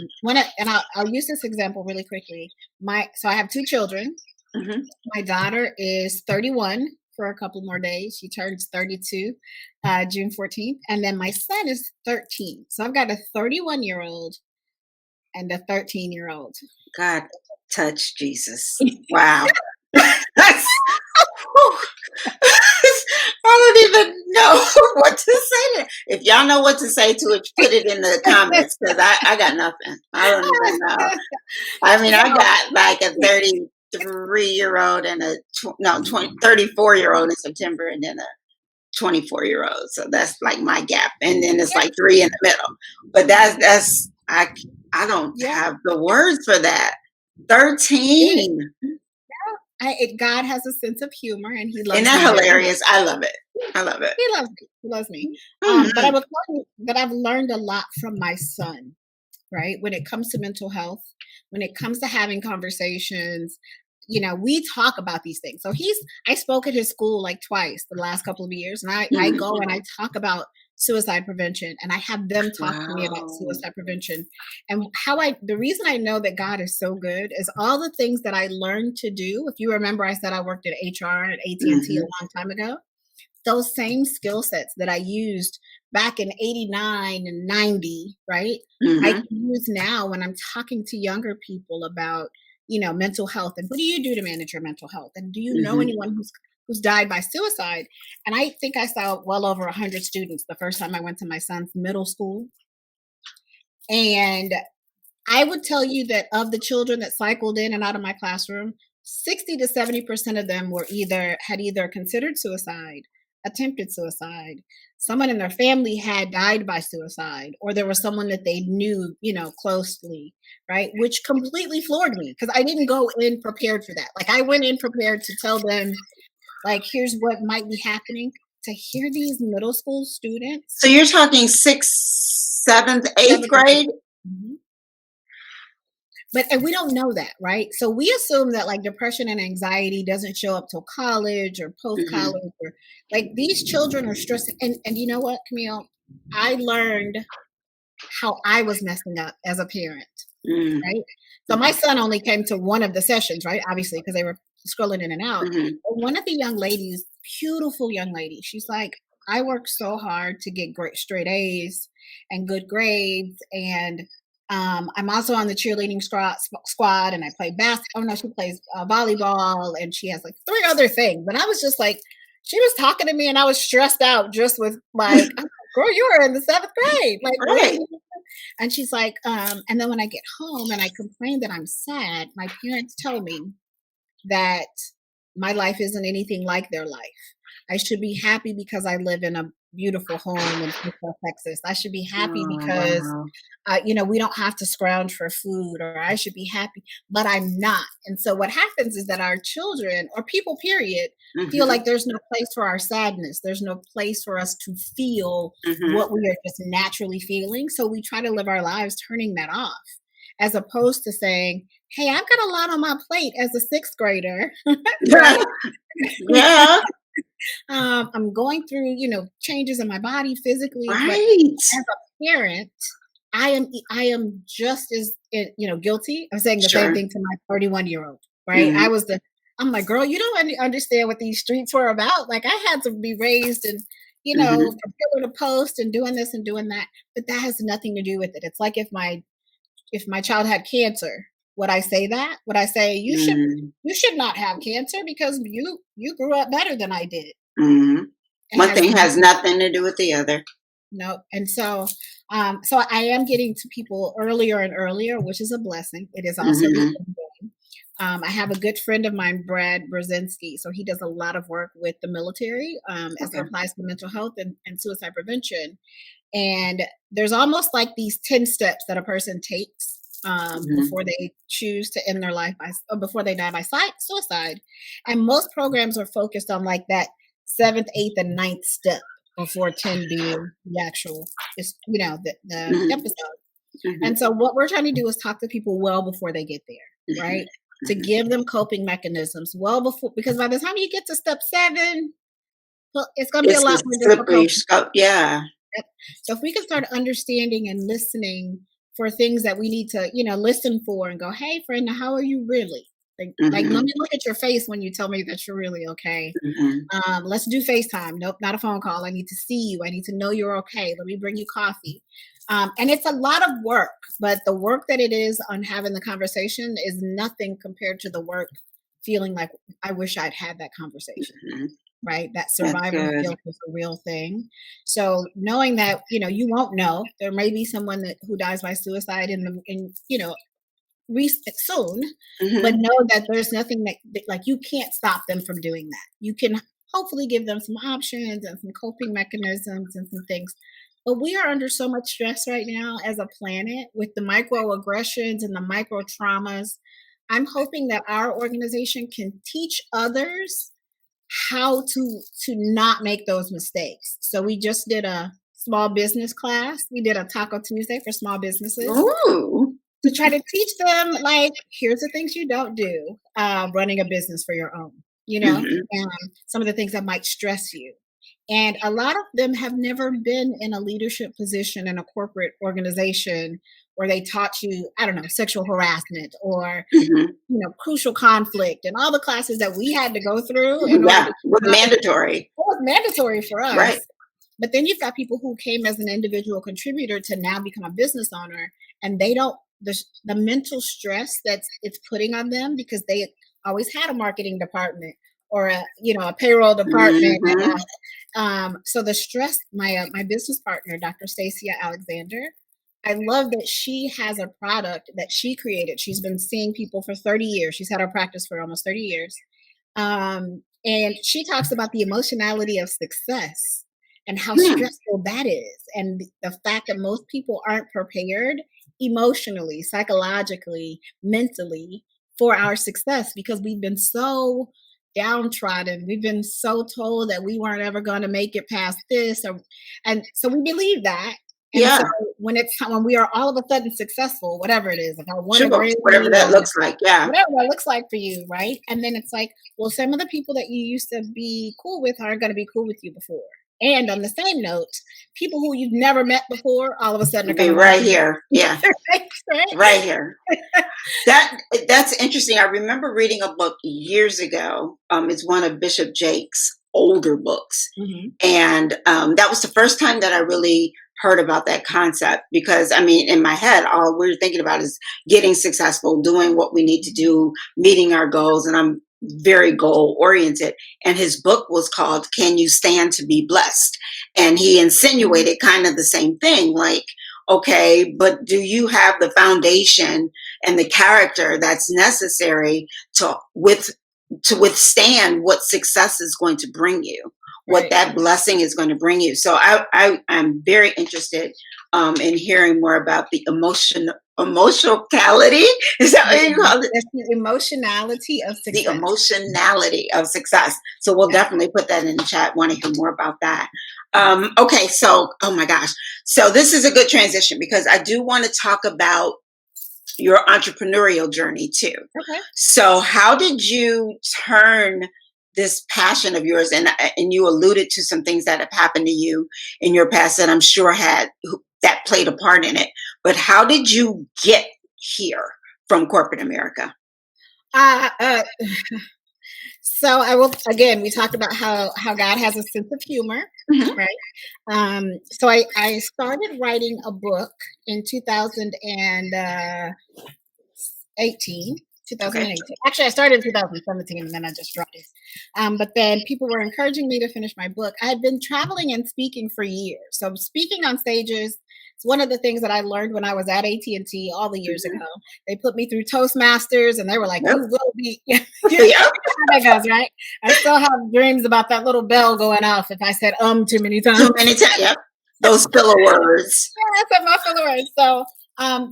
use this example really quickly. So I have 2 children. My daughter is 31 for a couple more days. She turns 32 June 14th. And then my son is 13. So I've got a 31-year-old and a 13-year-old. God, touch Jesus. Wow. I don't even know what to say. If y'all know what to say to it, put it in the comments, because I got nothing. I don't even know. I mean, I got like a 33-year-old and 34-year-old in September, and then a 24-year-old. So that's like my gap, and then it's like 3 in the middle. But I don't have the words for that. 13. God has a sense of humor, and He loves. Isn't that hilarious? I love it. I love it. He loves me. He loves me. But I will tell you that I've learned a lot from my son. Right, when it comes to mental health, when it comes to having conversations, we talk about these things. So I spoke at his school like twice the last couple of years, and I go and I talk about suicide prevention, and I have them talk to me about suicide prevention. And the reason I know that God is so good is all the things that I learned to do. If you remember, I said I worked at HR at AT&T a long time ago. Those same skill sets that I used back in 89 and 90, right? I can use now when I'm talking to younger people about, mental health, and what do you do to manage your mental health? And do you know anyone who's died by suicide? And I think I saw well over 100 students the first time I went to my son's middle school. And I would tell you that of the children that cycled in and out of my classroom, 60 to 70% of them had either considered suicide, attempted suicide, someone in their family had died by suicide, or there was someone that they knew, closely, right? Which completely floored me, because I didn't go in prepared for that. Like, I went in prepared to tell them, like, here's what might be happening. To hear these middle school students. So you're talking 6th, 7th, 8th grade? And we don't know that, right? So we assume that like depression and anxiety doesn't show up till college or post-college, or like these children are stressed. And you know what, Camille? I learned how I was messing up as a parent, right? So my son only came to one of the sessions, right? Obviously, because they were scrolling in and out. But one of the young ladies, beautiful young lady, she's like, I worked so hard to get great straight A's and good grades, and I'm also on the cheerleading squad, and I play basketball. Oh no, she plays volleyball, and she has like 3 other things. And I was just like, she was talking to me, and I was stressed out just with like, girl, you were in the 7th grade, like, right. And she's like, and then when I get home and I complain that I'm sad, my parents tell me that my life isn't anything like their life. I should be happy because I live in a beautiful home in Texas. I should be happy because, we don't have to scrounge for food, or I should be happy, but I'm not. And so what happens is that our children, or people, period, feel like there's no place for our sadness. There's no place for us to feel what we are just naturally feeling. So we try to live our lives turning that off, as opposed to saying, hey, I've got a lot on my plate as a 6th grader. Right? Yeah. I'm going through, changes in my body physically. Right. But as a parent, I am just as, guilty of saying the same thing to my 31-year-old. Right. I'm like, girl, you don't understand what these streets were about. Like, I had to be raised and, Mhm. from pillar to post and doing this and doing that. But that has nothing to do with it. It's like if my child had cancer, would I say that? Would I say Mm. you should not have cancer because you grew up better than I did? Mhm. It One has thing has nothing. nothing to do with the other. No. And so I am getting to people earlier and earlier, which is a blessing. It is also the Mhm. end game. I have a good friend of mine, Brad Brzezinski. So he does a lot of work with the military as it Okay. applies to mental health and suicide prevention. And there's almost like these 10 steps that a person takes Mhm. before they choose to end their life or before they die by suicide. And most programs are focused on like that seventh, eighth, and ninth step before 10 being the actual, the Mhm. episode. Mhm. And so what we're trying to do is talk to people well before they get there, Mhm. right? To Mhm. give them coping mechanisms well before, because by the time you get to step 7, well, it's going to be a It's a lot more slippery difficult. slope. Yeah. Yep. So if we can start understanding and listening for things that we need to, listen for and go, hey, friend, now how are you really? Like, let Mhm. me look at your face when you tell me that you're really okay. Mhm. Let's do FaceTime. Nope, not a phone call. I need to see you. I need to know you're okay. Let me bring you coffee. And it's a lot of work, but the work that it is on having the conversation is nothing compared to the work feeling like I wish I'd had that conversation, Mhm. right? That That's survivor's good. guilt is a real thing. So knowing that, you won't know, there may be someone who dies by suicide soon, but Mhm. know that there's nothing that like you can't stop them from doing that. You can hopefully give them some options and some coping mechanisms and some things. But we are under so much stress right now as a planet with the microaggressions and the micro traumas. I'm hoping that our organization can teach others how to not make those mistakes. So we just did a small business class. We did a Taco Tuesday for small businesses Ooh. to try to teach them, like, here's the things you don't do running a business for your own, Mhm. and some of the things that might stress you. And a lot of them have never been in a leadership position in a corporate organization where they taught you, I don't know, sexual harassment or Mhm. crucial conflict and all the classes that we had to go through in order to Yeah. be Was mandatory. it was mandatory for us. Right. But then you've got people who came as an individual contributor to now become a business owner, and they don't the mental stress that it's putting on them because they always had a marketing department or a payroll department. Mhm. So the stress. My business partner, Dr. Stacia Alexander, I love that she has a product that she created. She's been seeing people for 30 years. She's had her practice for almost 30 years. And she talks about the emotionality of success and how Hmm. stressful that is, and the fact that most people aren't prepared emotionally, psychologically, mentally for our success because we've been so downtrodden. We've been so told that we weren't ever going to make it past this, and so we believe that. And so Yeah. when we are all of a sudden successful, whatever it is, if I won a Sure. Grammy Whatever that or looks like. Yeah. whatever that looks like for you, right? And then it's like, well, some of the people that you used to be cool with aren't going to be cool with you before. And on the same note, people who you've never met before, all of a sudden are going Be to want right to here. Yeah. right? Right here. That that's interesting. I remember reading a book years ago. It's one of Bishop Jake's older books, Hmm. and that was the first time that I really heard about that concept. Because I mean, in my head, all we're thinking about is getting successful, doing what we need to do, meeting our goals, and I'm very goal oriented. And his book was called "Can You Stand to Be Blessed?" And he insinuated kind of the same thing, like, okay, but do you have the foundation and the character that's necessary to withstand what success is going to bring you, what Right. that blessing is going to bring you? So I'm very interested in hearing more about the emotionality. Is that what you Yeah. call it? That's the emotionality of The success. emotionality of success. So we'll Yeah. definitely put that in the chat. Want to hear more about that. Okay, so oh my gosh, so this is a good transition because I do want to talk about your entrepreneurial journey too. Okay. So how did you turn this passion of yours, and you alluded to some things that have happened to you in your past that I'm sure had that played a part in it, but how did you get here from corporate America? Uh, uh, So I will again. We talked about how God has a sense of humor, Mhm. right? So I started writing a book in 2018. Okay. 2018. Actually, I started in 2017 and then I just dropped it. But then people were encouraging me to finish my book. I had been traveling and speaking for years. So speaking on stages, it's one of the things that I learned when I was at AT&T all the years Mhm. ago. They put me through Toastmasters and they were like, Yep. you will be, you know Yep. how that goes, right? I still have dreams about that little bell going off if I said too many Too times. many times. Yep. Those filler words. Yeah, that's a muffler word. So,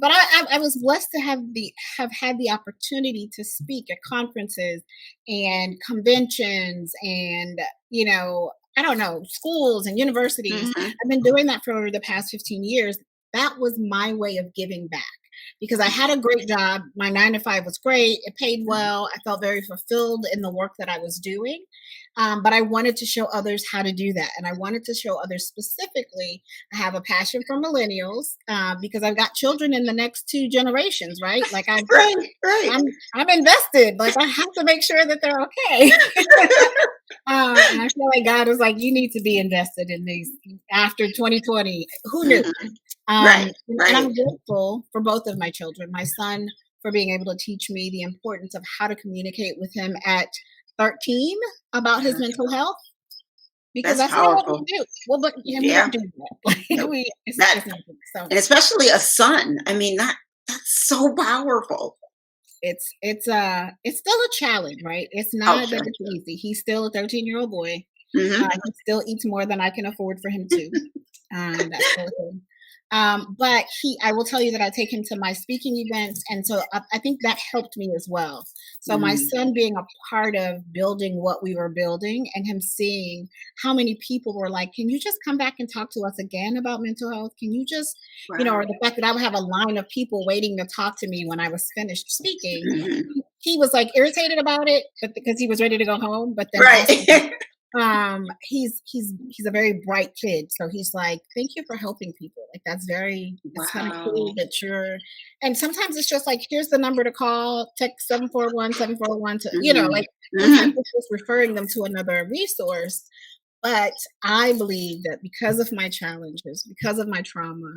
but I was blessed to have had the opportunity to speak at conferences and conventions and I don't know, schools and universities. Mhm. I've been doing that for the past 15 years. That was my way of giving back because I had a great job. My 9 to 5 was great. It paid Mhm. well. I felt very fulfilled in the work that I was doing. But I wanted to show others how to do that. And I wanted to show others specifically. I have a passion for millennials because I've got children in the next two generations, right? Like Right. Right. I'm invested. Like I have to make sure that they're okay. And I feel like God was like, you need to be invested in these after 2020. Who knew? Mhm. Right. And Right. I'm grateful for both of my children. My son for being able to teach me the importance of how to communicate with him at 13 about his Mhm. mental health because That's that's not what we powerful. do. Well, but yeah, we don't Yeah. do that. Like Nope. it's That just not good. So and especially a son. I mean, that's so powerful. it's still a challenge, right? It's Oh, not that sure. it's easy. He's still a 13-year-old boy. Mhm. He still eats more than I can afford for him to. That's the thing. But I will tell you that I take him to my speaking events, and so I think that helped me as well. So my Mm. son being a part of building what we were building, and him seeing how many people were like, "Can you just come back and talk to us again about mental health? Can you just, or Wow. the fact that I would have a line of people waiting to talk to me when I was finished speaking." Mhm. He was like irritated about it, but because he was ready to go home, but then also Right. he's a very bright kid, so he's like, "Thank you for helping people." Like it's kind of cool Wow. that you're. And sometimes it's just like, here's the number to call, text 741 741 to, Mhm. like sometimes Mhm. it's just referring them to another resource. But I believe that because of my challenges, because of my trauma,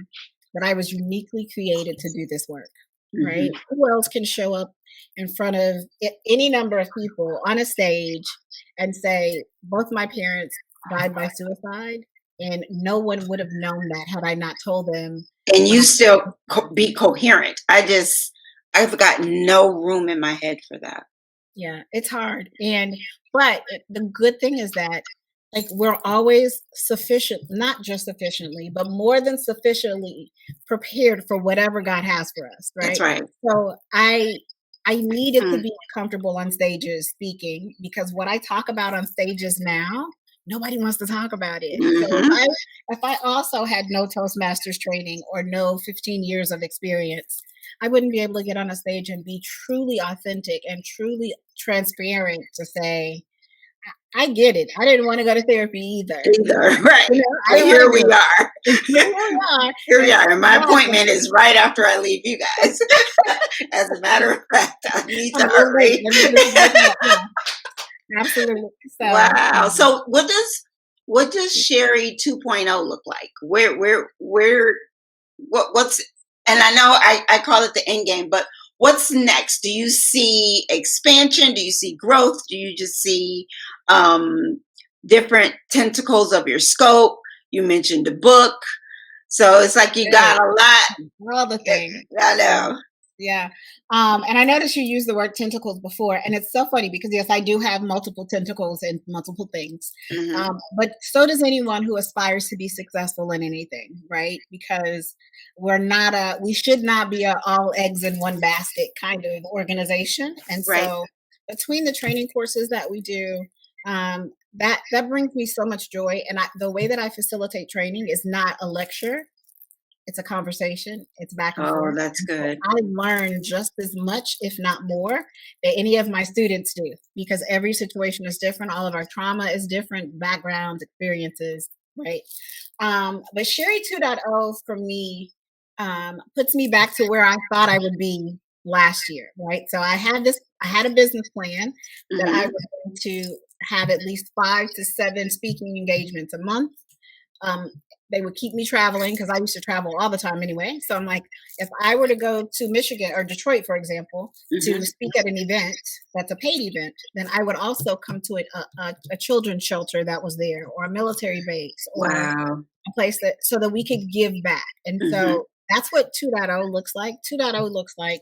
that I was uniquely created to do this work. Right? Mhm. Who else can show up in front of any number of people on a stage and say, both my parents died by suicide, and no one would have known that had I not told them And when you I. still be coherent. I've got no room in my head for that. Yeah, it's hard. But the good thing is that, like, we're always sufficient, not just sufficiently, but more than sufficiently prepared for whatever God has for us, That's right? right. So I needed to Mm. be comfortable on stages speaking because what I talk about on stages now, nobody wants to talk about it. So Mhm. if I also had no Toastmasters training or no 15 years of experience, I wouldn't be able to get on a stage and be truly authentic and truly transparent to say, I get it. I didn't want to go to therapy either. Either, right. I But didn't want here to we do are. it. Here we are. Here we And are. And my yes, appointment is right after I leave you guys. As a matter of fact, I need to I'm a little late. hurry. Let me just break it up. Yeah, absolutely. So, Wow. So what does Sherry 2.0 look like? Where what's and I know I call it the end game, but what's next? Do you see expansion? Do you see growth? Do you just see um different tentacles of your scope? You mentioned a book. So it's like you got good. a lot. All the things. I Yeah. know. Yeah. And I noticed you used the word tentacles before, and it's so funny because yes, I do have multiple tentacles and multiple things. Hmm. But so does anyone who aspires to be successful in anything, right? Because we should not be a all eggs in one basket kind of organization. And Right. so between the training courses that we do, that brings me so much joy. And the way that I facilitate training is not a lecture, it's a conversation. It's back and Oh, forth. that's And so good. I learn just as much, if not more, than any of my students do because every situation is different. All of our trauma is different, backgrounds, experiences, right? But Sherry 2.0 for me puts me back to where I thought I would be last year, right? So I had a business plan that I Mhm. was going to have at least 5 to 7 speaking engagements a month. Um, they would keep me traveling because I used to travel all the time anyway. So I'm like, if I were to go to Michigan or Detroit, for example, to Mhm. speak at an event that's a paid event, then I would also come to a children's shelter that was there, or a military base, or Wow. a place that so that we could give back. And Mhm. so that's what 2.0 looks like. 2.0 looks like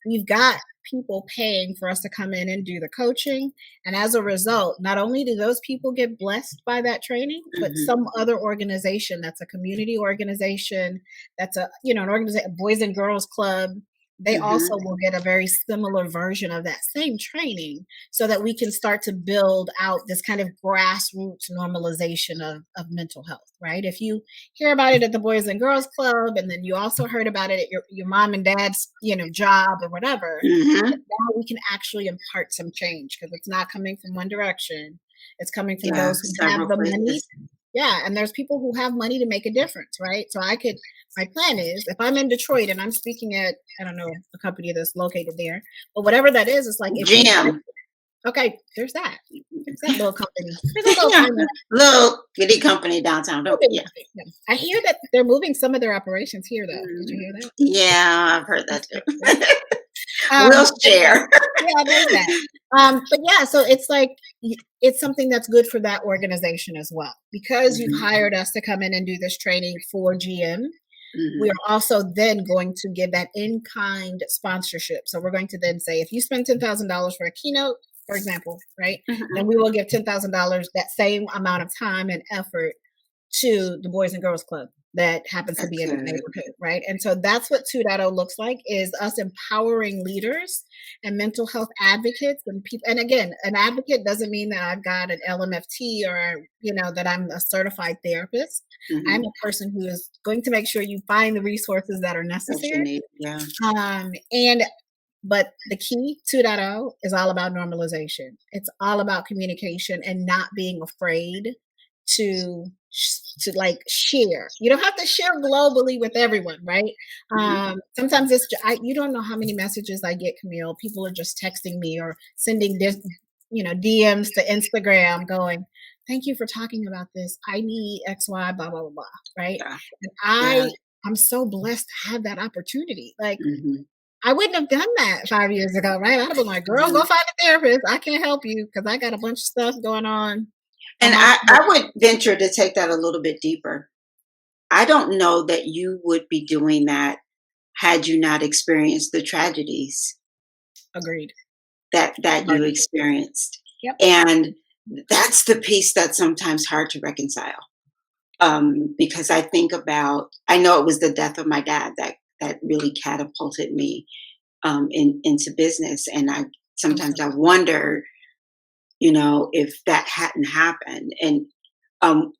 we've got people paying for us to come in and do the coaching. And as a result, not only do those people get blessed by that training, but Mhm. some other organization that's a community organization, that's an organization, Boys and Girls Club, they Mhm. also will get a very similar version of that same training so that we can start to build out this kind of grassroots normalization of mental health, right? If you hear about it at the Boys and Girls Club, and then you also heard about it at your mom and dad's, job or whatever, Mhm. now we can actually impart some change because it's not coming from one direction. It's coming from Yeah, those who have several the money. places. Yeah, and there's people who have money to make a difference, right? So my plan is if I'm in Detroit and I'm speaking at, I don't know, a company that's located there, but whatever that is, it's like if you buy, Jim. okay, there's that. There's that little company. There's a little Yeah. tiny Little kitty company downtown. little Don't bitty yeah. company. Yeah. I hear that they're moving some of their operations here though. Did you Mhm. hear that? Yeah, I've heard that That's too. great. We'll But yeah, share. yeah, there's that. But yeah, so it's like it's something that's good for that organization as well because you've Mhm. hired us to come in and do this training for GM. We Mhm. are also then going to give that in kind sponsorship. So we're going to then say if you spend $10,000 for a keynote, for example, right, then Mhm. we will give $10,000 that same amount of time and effort to the Boys and Girls Club that happens to That's be in that good. neighborhood, right? And so that's what 2.0 looks like is us empowering leaders and mental health advocates and people. And again, an advocate doesn't mean that I've got an LMFT or, that I'm a certified therapist. I'm Mhm. a person who is going to make sure you find the resources that are What you necessary. need. Yeah. And but the key 2.0 is all about normalization. It's all about communication and not being afraid to like share. You don't have to share globally with everyone, right? Mhm. Sometimes you don't know how many messages I get, Camille. People are just texting me or sending this, DMs to Instagram, going, "Thank you for talking about this. I need X, Y, blah blah blah blah." Right? Yeah. And Yeah. I'm so blessed to have that opportunity. Like Mhm. I wouldn't have done that 5 years ago, right? I'd have been like, "Girl, go Mhm. find a therapist. I can't help you because I got a bunch of stuff going on And my I plate." would venture to take that a little bit deeper. I don't know that you would be doing that had you not experienced the tragedies Agreed. that you Wholeheartedly. experienced. Yep. And that's the piece that's sometimes hard to reconcile. Because I know it was the death of my dad that really catapulted me into business. And I'm so sometimes I wonder, if that hadn't happened. And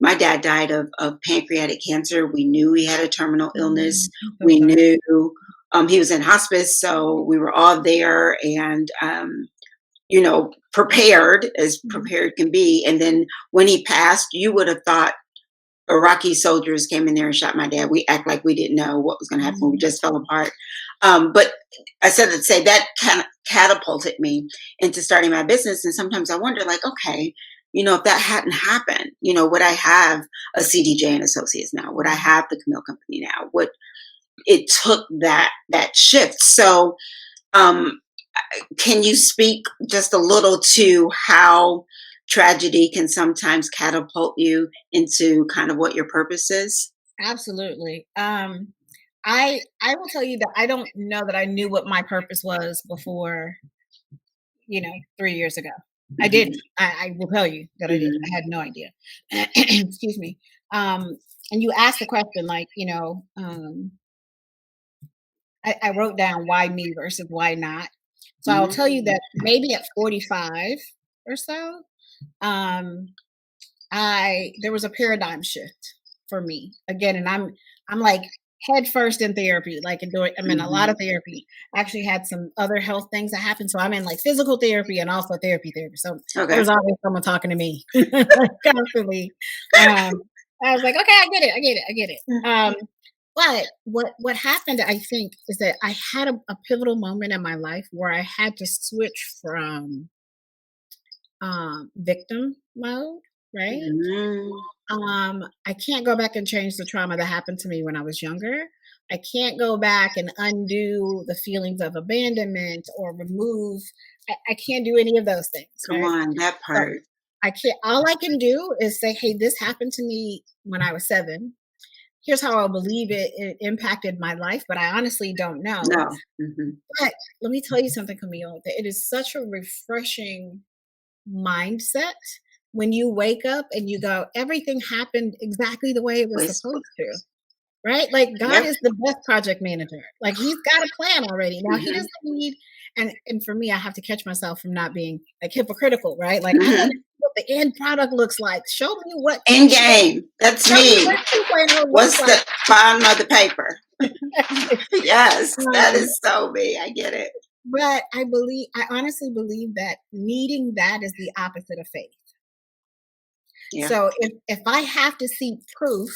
my dad died of pancreatic cancer. We knew he had a terminal illness. I'm so We sorry. knew he was in hospice, so we were all there and prepared as Mhm. prepared can be. And then when he passed, you would have thought Iraqi soldiers came in there and shot my dad. We act like we didn't know what was going to happen. We Mhm. just fell apart. But I said to say that kind of catapulted me into starting my business. And sometimes I wonder, like, okay, if that hadn't happened, would I have a CDJ and Associates now? Would I Mhm. have the Camille Company now? Would it took that shift? So, um, can you speak just a little to how tragedy can sometimes catapult you into kind of what your purpose is? Absolutely. I will tell you that I don't know that I knew what my purpose was before, 3 years ago. I Mhm, didn't. I will tell you that I did. I mhm, had no idea. Excuse me. Um, and you asked the question like, I wrote down why me versus why not. So I'll tell you mm, that maybe at 45 or so, um, I there was a paradigm shift for me again, and I'm like head first in therapy, like I'm in a lot of mhm. therapy. I actually had some other health things that happened, so I'm in like physical therapy and also therapy. So Okay. there's always someone talking to me constantly. I was like, okay, I get it. But what happened, I think, is that I had a pivotal moment in my life where I had to switch from victim mode, right? Mm, I can't go back and change the trauma that happened to me when I was younger. I can't go back and undo the feelings of abandonment or remove. I can't do any of those things, come right? on, that So part. I can't. All I can do is say, "Hey, this happened to me when I was 7. Here's how I believe it impacted my life," but I honestly don't know. No. Hmm. But let me tell you something, Camille, that it is such a refreshing mindset when you wake up and you go, everything happened exactly the way it was Wasteful. supposed to, right? Like God Yep. is the best project manager. Like He's got a plan already. Now He Hmm. doesn't need, and for me, I have to catch myself from not being like hypocritical, right? Like I want Hmm. to see what the end product looks like. Show me what In game. That's show me me. what 2.0 looks What's like. the bottom of the paper? Yes, that um, is so me. I get it. but I honestly believe that needing that is the opposite of faith. Yeah. So if I have to see proof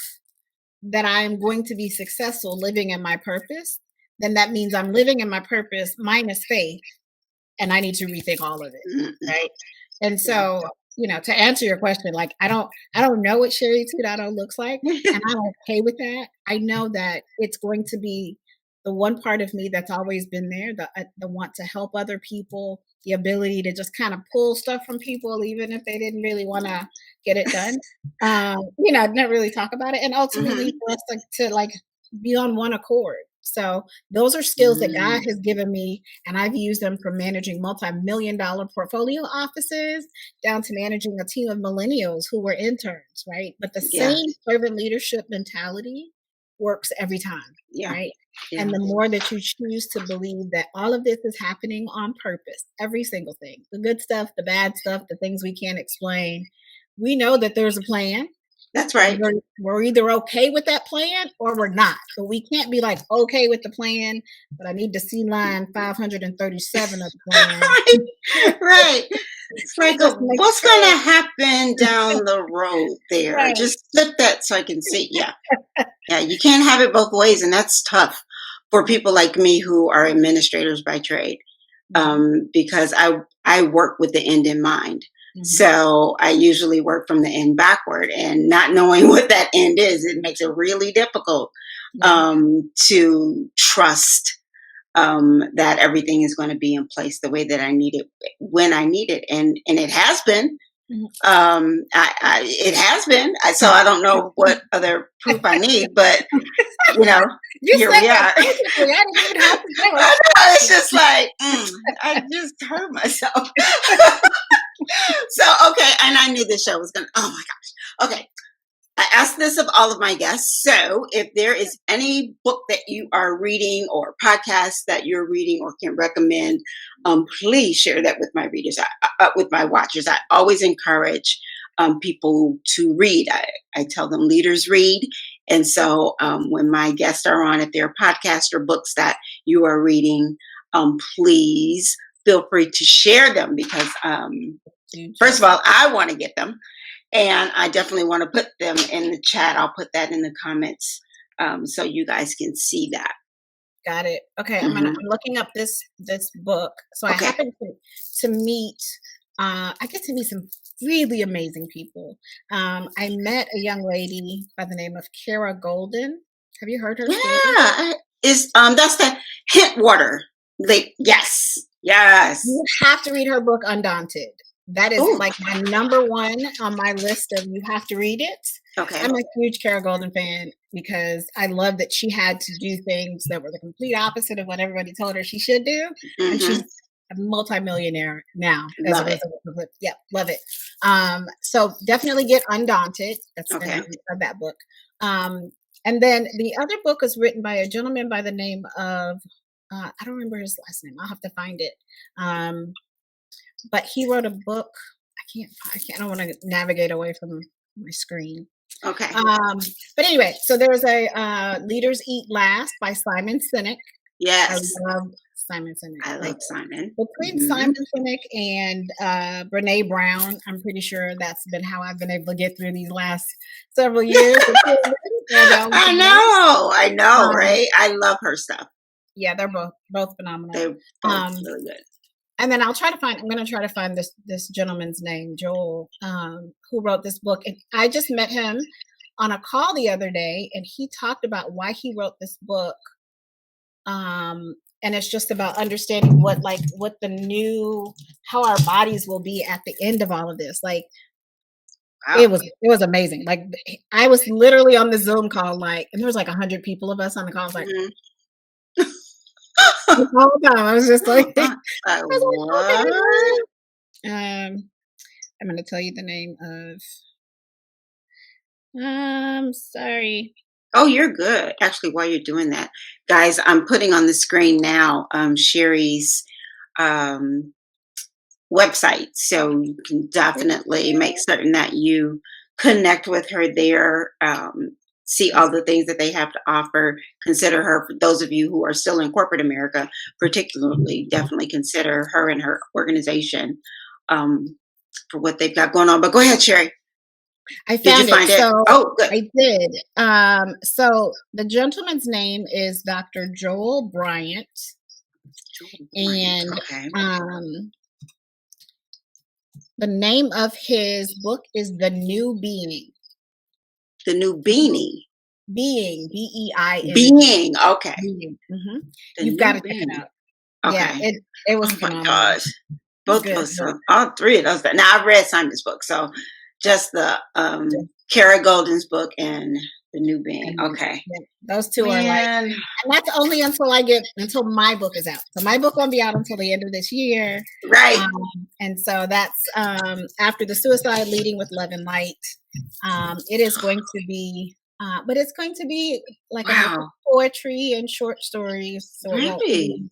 that I am going to be successful living in my purpose, then that means I'm living in my purpose minus faith, and I need to rethink all of it, Mm-mm. right? And Yeah. so, to answer your question, like I don't know what Sherry 2.0 looks like, and I'm okay with that. I know that it's going to be the one part of me that's always been there, the want to help other people, the ability to just kind of pull stuff from people, even if they didn't really want to get it done. Not really talk about it, and ultimately Hmm. for us to like be on one accord. So those are skills that God Mm. has given me, and I've used them from managing multi-million-dollar portfolio offices down to managing a team of millennials who were interns, right? But the Yeah. same servant leadership mentality works every time, Yeah. right? Yeah. And the more that you choose to believe that all of this is happening on purpose, every single thing, the good stuff, the bad stuff, the things we can't explain, we know that there's a plan, That's and right. we're either okay with that plan or we're not. But we can't be like okay with the plan, but I need to see line 537 of the plan. Right. It's like, Just make what's going sure. to happen down the road there? Right. Just flip that so I can see. Yeah. Yeah. You can't have it both ways. And that's tough for people like me who are administrators by trade, Mhm, because I work with the end in mind. mhm, So I usually work from the end backward, and not knowing what that end is, it makes it really difficult yeah. to trust that everything is going to be in place the way that I need it when I need it, and it has been. Mhm. It has been. So I don't know what other proof I need, but you know, You here said we that are. perfectly. I didn't even have to say I it. know, it's just like I just hurt myself. So okay, and I knew this show was gonna. Oh my gosh. Okay, I ask this of all of my guests. So, if there is any book that you are reading or podcast that you're reading or can recommend, please share that with my readers, with my watchers. I always encourage people to read. I tell them leaders read. And so, when my guests are on, if there are podcasts or books that you are reading, please feel free to share them because, first of all, I want to get them. And I definitely want to put them in the chat. I'll put that in the comments so you guys can see that. Got it. Okay, I'm Hmm. looking up this book. So I Okay. happen to meet I get to meet some really amazing people. I met a young lady by the name of Kara Golden. Have you heard her story? Yeah. Is that's the hint water. Like, yes. Yes. You have to read her book, Undaunted. That is Oh, like my number one on my list of you have to read it. okay. I'm a huge Kara Golden fan because I love that she had to do things that were the complete opposite of what everybody told her she should do. And she's Hmm. a multimillionaire now as a Love it. result of it. Yeah, love it. So definitely get Undaunted. That's the Okay. name of that book. Um, and then the other book is written by a gentleman by the name of I don't remember his last name. I'll have to find it. Um, but he wrote a book. I don't want to navigate away from my screen. Okay. Um, but anyway, so there's a Leaders Eat Last by Simon Sinek. I Yes. love Simon Sinek. I Like love Simon. between Hmm. Simon Sinek and Brene Brown, I'm pretty sure that's been how I've been able to get through these last several years. They're the only I know, right? I love her stuff. Yeah, they're both phenomenal. They're both really good. And then I'm going to try to find this gentleman's name, Joel, who wrote this book. And I just met him on a call the other day, and he talked about why he wrote this book. And it's just about understanding how our bodies will be at the end of all of this. Like, wow. It was amazing. Like, I was literally on the Zoom call, and there was 100 people of us on the call. I was like, the whole time I was just like, what? I'm going to tell you the name of. Sorry. Oh, you're good. Actually, while you're doing that, guys, I'm putting on the screen now Sherry's website, so you can definitely make certain that you connect with her there. See all the things that they have to offer. Consider her, for those of you who are still in corporate America, particularly, definitely consider her and her organization for what they've got going on. But go ahead, Sherry. I found it. So oh, good. I did. So the gentleman's name is Dr. Joel Bryant. And okay. The name of his book is The New Being. The New Beanie. Being, B-E-I-N. Being, okay. Being. Mm-hmm. You've got to check it out. Okay. Yeah, it was phenomenal. Oh my gosh. Both of us, all three of those. Now, I've read Simon's book, so just the Kara Goldin's book and The New Being. Okay. Yeah, those two are and that's only until my book is out. So my book won't be out until the end of this year. Right. And so that's after the Suicide Leading with Love and Light. It is going to be, but it's going to be like a poetry and short stories. So really?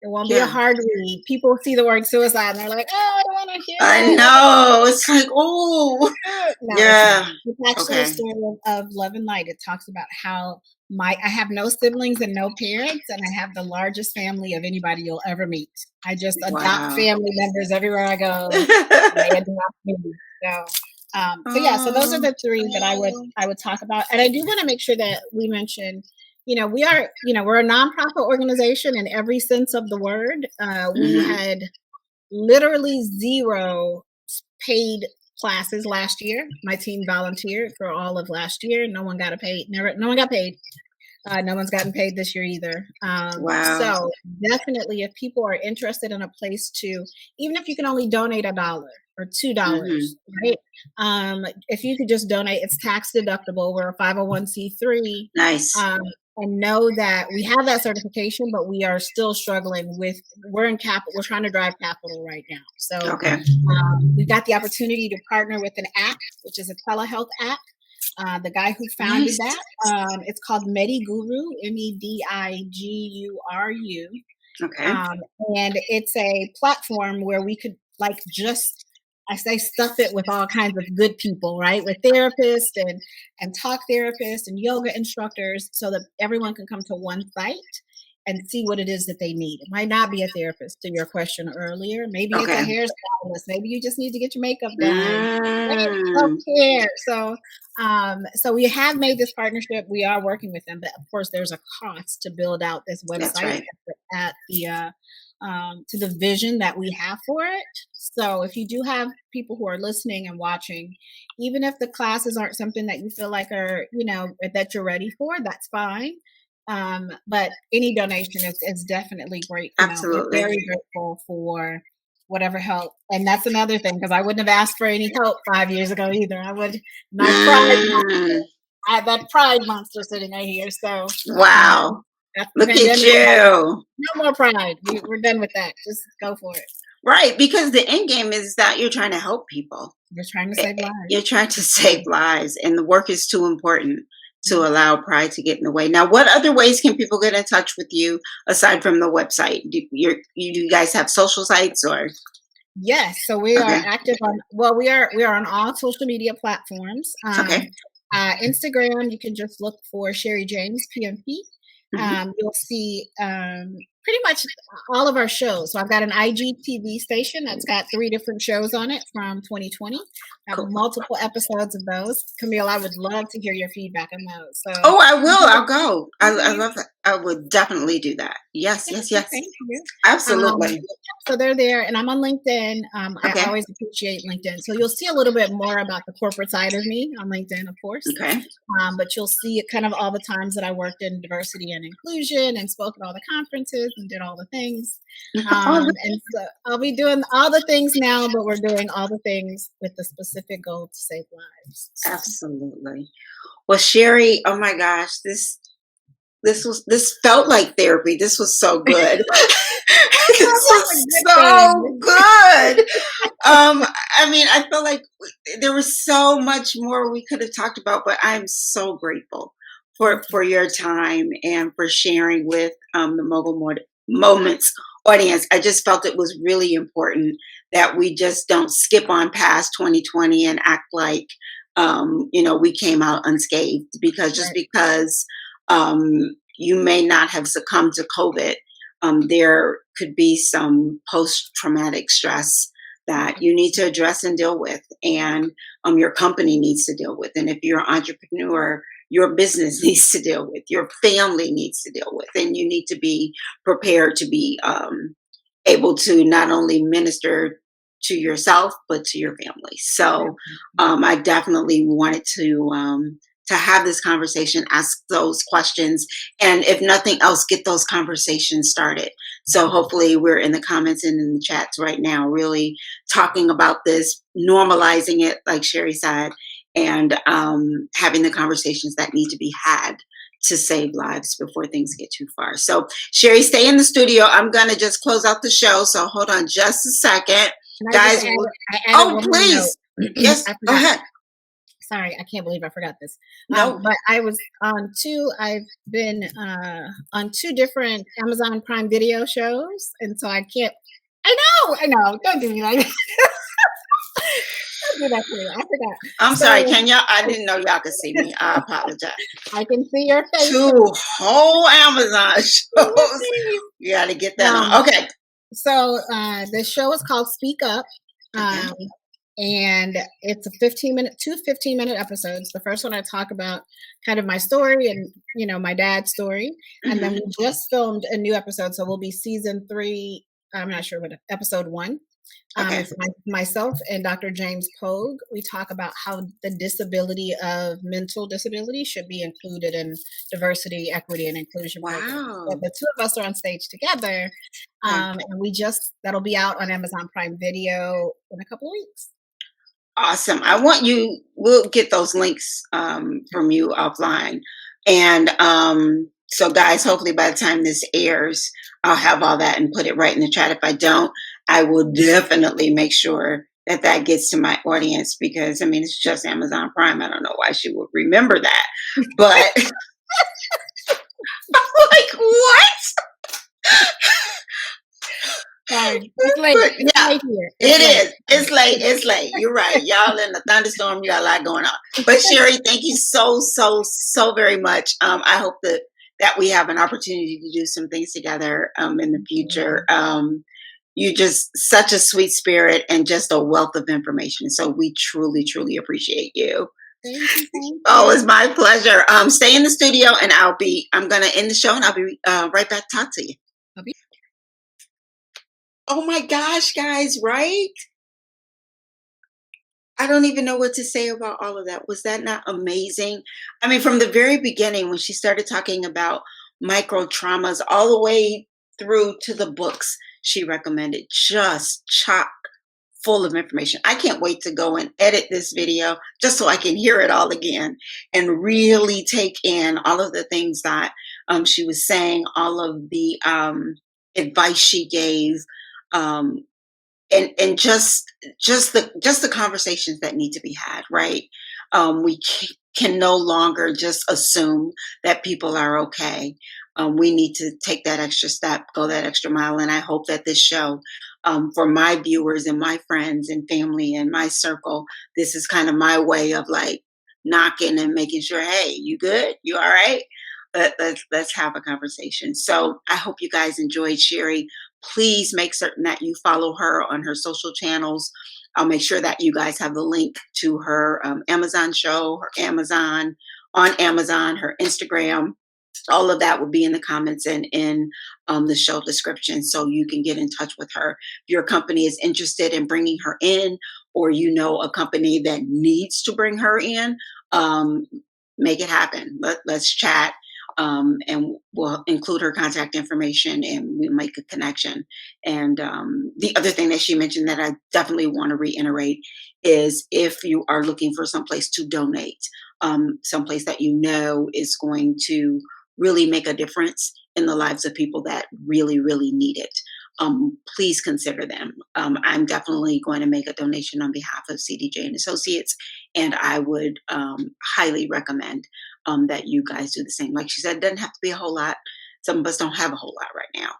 It won't be a hard read. People see the word suicide and they're like, "Oh, I don't want to hear I that." know. It's like, oh. No, yeah. It's actually a story of love and light. It talks about how I have no siblings and no parents, and I have the largest family of anybody you'll ever meet. I just adopt family members everywhere I go. They adopt me. So those are the three that I would talk about. And I do want to make sure that we mention, we're a nonprofit organization in every sense of the word. We had literally 0 paid classes last year. My team volunteered for all of last year. No one got paid. No one got paid. No one's gotten paid this year either. Wow. So definitely, if people are interested in a place to, even if you can only donate $1 or $2, right? If you could just donate, it's tax deductible. We're a 501c3. Nice. And know that we have that certification, but we are still struggling we're in capital. We're trying to drive capital right now. So we got the opportunity to partner with an app, which is a telehealth app. The guy who founded that, it's called MediGuru, MEDIGURU. Okay. And it's a platform where we could stuff it with all kinds of good people, right? With therapists and talk therapists and yoga instructors, so that everyone can come to one site and see what it is that they need. It might not be a therapist, to your question earlier. Maybe it's a hairstylist. Maybe you just need to get your makeup done. Self-care. So we have made this partnership. We are working with them, but of course there's a cost to build out this website at the to the vision that we have for it. So if you do have people who are listening and watching, even if the classes aren't something that you feel like are, that you're ready for, that's fine. But any donation is definitely great. Absolutely. We're very grateful for whatever help. And that's another thing, because I wouldn't have asked for any help 5 years ago either. I would not I have that pride monster sitting right here. So wow. Look at you. No more pride. We're done with that. Just go for it. Right, because the end game is that you're trying to help people. You're trying to save lives. You're trying to save lives, and the work is too important to allow pride to get in the way. Now, what other ways can people get in touch with you aside from the website? Do you guys have social sites or? Yes, so we are active on. Well, we are on all social media platforms. Instagram, you can just look for Sherry James PMP. You'll see pretty much all of our shows. So I've got an IGTV station that's got 3 different shows on it from 2020. I have Cool. multiple episodes of those. Camille, I would love to hear your feedback on those. So Oh, I will. I'll go. I love it. I would definitely do that. Yes, yes, yes. thank you. Absolutely. So they're there, and I'm on LinkedIn. Okay. I always appreciate LinkedIn. So you'll see a little bit more about the corporate side of me on LinkedIn, of course. Okay. But you'll see kind of all the times that I worked in diversity and inclusion and spoke at all the conferences and did all the things. And so I'll be doing all the things now, but we're doing all the things with the specific goal to save lives. Absolutely. Well, Sherry, oh my gosh, this felt like therapy. This was so good. This was so good. I mean, I feel like there was so much more we could have talked about, but I'm so grateful for your time and for sharing with the Mogul Moments audience. I just felt it was really important that we just don't skip on past 2020 and act like we came out unscathed, because just because you may not have succumbed to COVID, there could be some post-traumatic stress that you need to address and deal with, and your company needs to deal with. And if you're an entrepreneur, your business needs to deal with, your family needs to deal with, and you need to be prepared to be able to not only minister to yourself but to your family. So I definitely wanted to have this conversation, ask those questions, and if nothing else, get those conversations started. So hopefully we're in the comments and in the chats right now, really talking about this, normalizing it, like Sherry said, and having the conversations that need to be had to save lives before things get too far. So Sherry, stay in the studio. I'm going to just close out the show. So hold on just a second. Guys, please. Yes, go ahead. Sorry, I can't believe I forgot this. No. But I was on I've been on 2 different Amazon Prime Video shows. And so I know. Don't do me like that. Don't do that to me. I forgot. I'm sorry. Can y'all? I didn't know y'all could see me. I apologize. I can see your face. 2 whole Amazon shows. You got to get that on. Okay. So the show is called Speak Up. And it's 2 15-minute episodes. The first one I talk about kind of my story and, my dad's story. And then we just filmed a new episode. So we'll be season 3. I'm not sure what episode 1. It's myself and Dr. James Pogue. We talk about how the disability of mental disability should be included in diversity, equity, and inclusion. Wow. So the 2 of us are on stage together. And that'll be out on Amazon Prime Video in a couple of weeks. Awesome. We'll get those links from you offline. And so guys, hopefully by the time this airs, I'll have all that and put it right in the chat. If I don't, I will definitely make sure that gets to my audience, because I mean, it's just Amazon Prime. I don't know why she would remember that, but I'm like, what? Sorry. It's late. Late here. It's late. It's late. You're right. Y'all in the thunderstorm. You got a lot going on. But Sherry, thank you so very much. I hope that we have an opportunity to do some things together in the future. You're just such a sweet spirit and just a wealth of information. So we truly, truly appreciate you. Thank you. Oh, it's my pleasure. Stay in the studio, and I'm going to end the show, and I'll be right back to talk to you. Oh my gosh, guys, right? I don't even know what to say about all of that. Was that not amazing? I mean, from the very beginning, when she started talking about micro traumas, all the way through to the books she recommended, just chock full of information. I can't wait to go and edit this video just so I can hear it all again and really take in all of the things that she was saying, all of the advice she gave, and just the conversations that need to be had, right? We can no longer just assume that people are okay. We need to take that extra step, go that extra mile. And I hope that this show, for my viewers and my friends and family and my circle, this is kind of my way of like knocking and making sure, hey, you good? You all right? let's have a conversation. So I hope you guys enjoyed Sherry. Please make certain that you follow her on her social channels. I'll make sure that you guys have the link to her Amazon show, her Amazon, on Amazon, her Instagram. All of that will be in the comments and in the show description, so you can get in touch with her. If your company is interested in bringing her in, or you know a company that needs to bring her in, make it happen. Let's chat, and we'll include her contact information, and we'll make a connection. And the other thing that she mentioned that I definitely want to reiterate is, if you are looking for someplace to donate, someplace that you know is going to really make a difference in the lives of people that really, really need it, please consider them. I'm definitely going to make a donation on behalf of CDJ and Associates, and I would highly recommend that you guys do the same. Like she said, it doesn't have to be a whole lot. Some of us don't have a whole lot right now.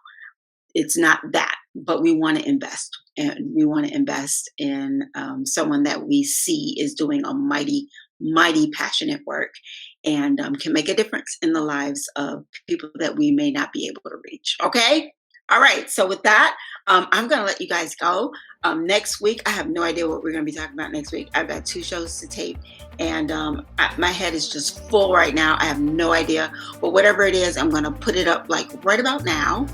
It's not that, but we want to invest, and we want to invest in someone that we see is doing a mighty, mighty passionate work, and can make a difference in the lives of people that we may not be able to reach. Okay. All right. So with that, I'm going to let you guys go. Next week, I have no idea what we're going to be talking about next week. I've got 2 shows to tape, and my head is just full right now. I have no idea, but whatever it is, I'm going to put it up like right about now,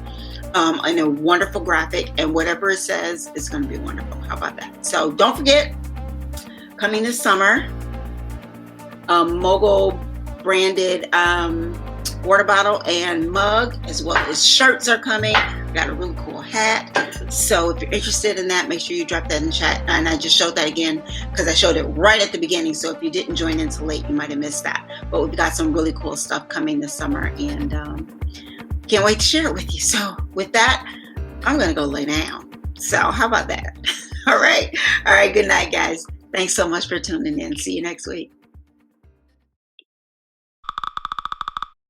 in a wonderful graphic, and whatever it says, it's going to be wonderful. How about that? So don't forget, coming this summer, Mogul branded water bottle and mug, as well as shirts are coming. Got a really cool hat. So if you're interested in that, make sure you drop that in the chat. And I just showed that again because I showed it right at the beginning. So if you didn't join in till late, you might have missed that. But we've got some really cool stuff coming this summer, and can't wait to share it with you. So with that, I'm going to go lay down. So how about that? All right. All right. Good night, guys. Thanks so much for tuning in. See you next week.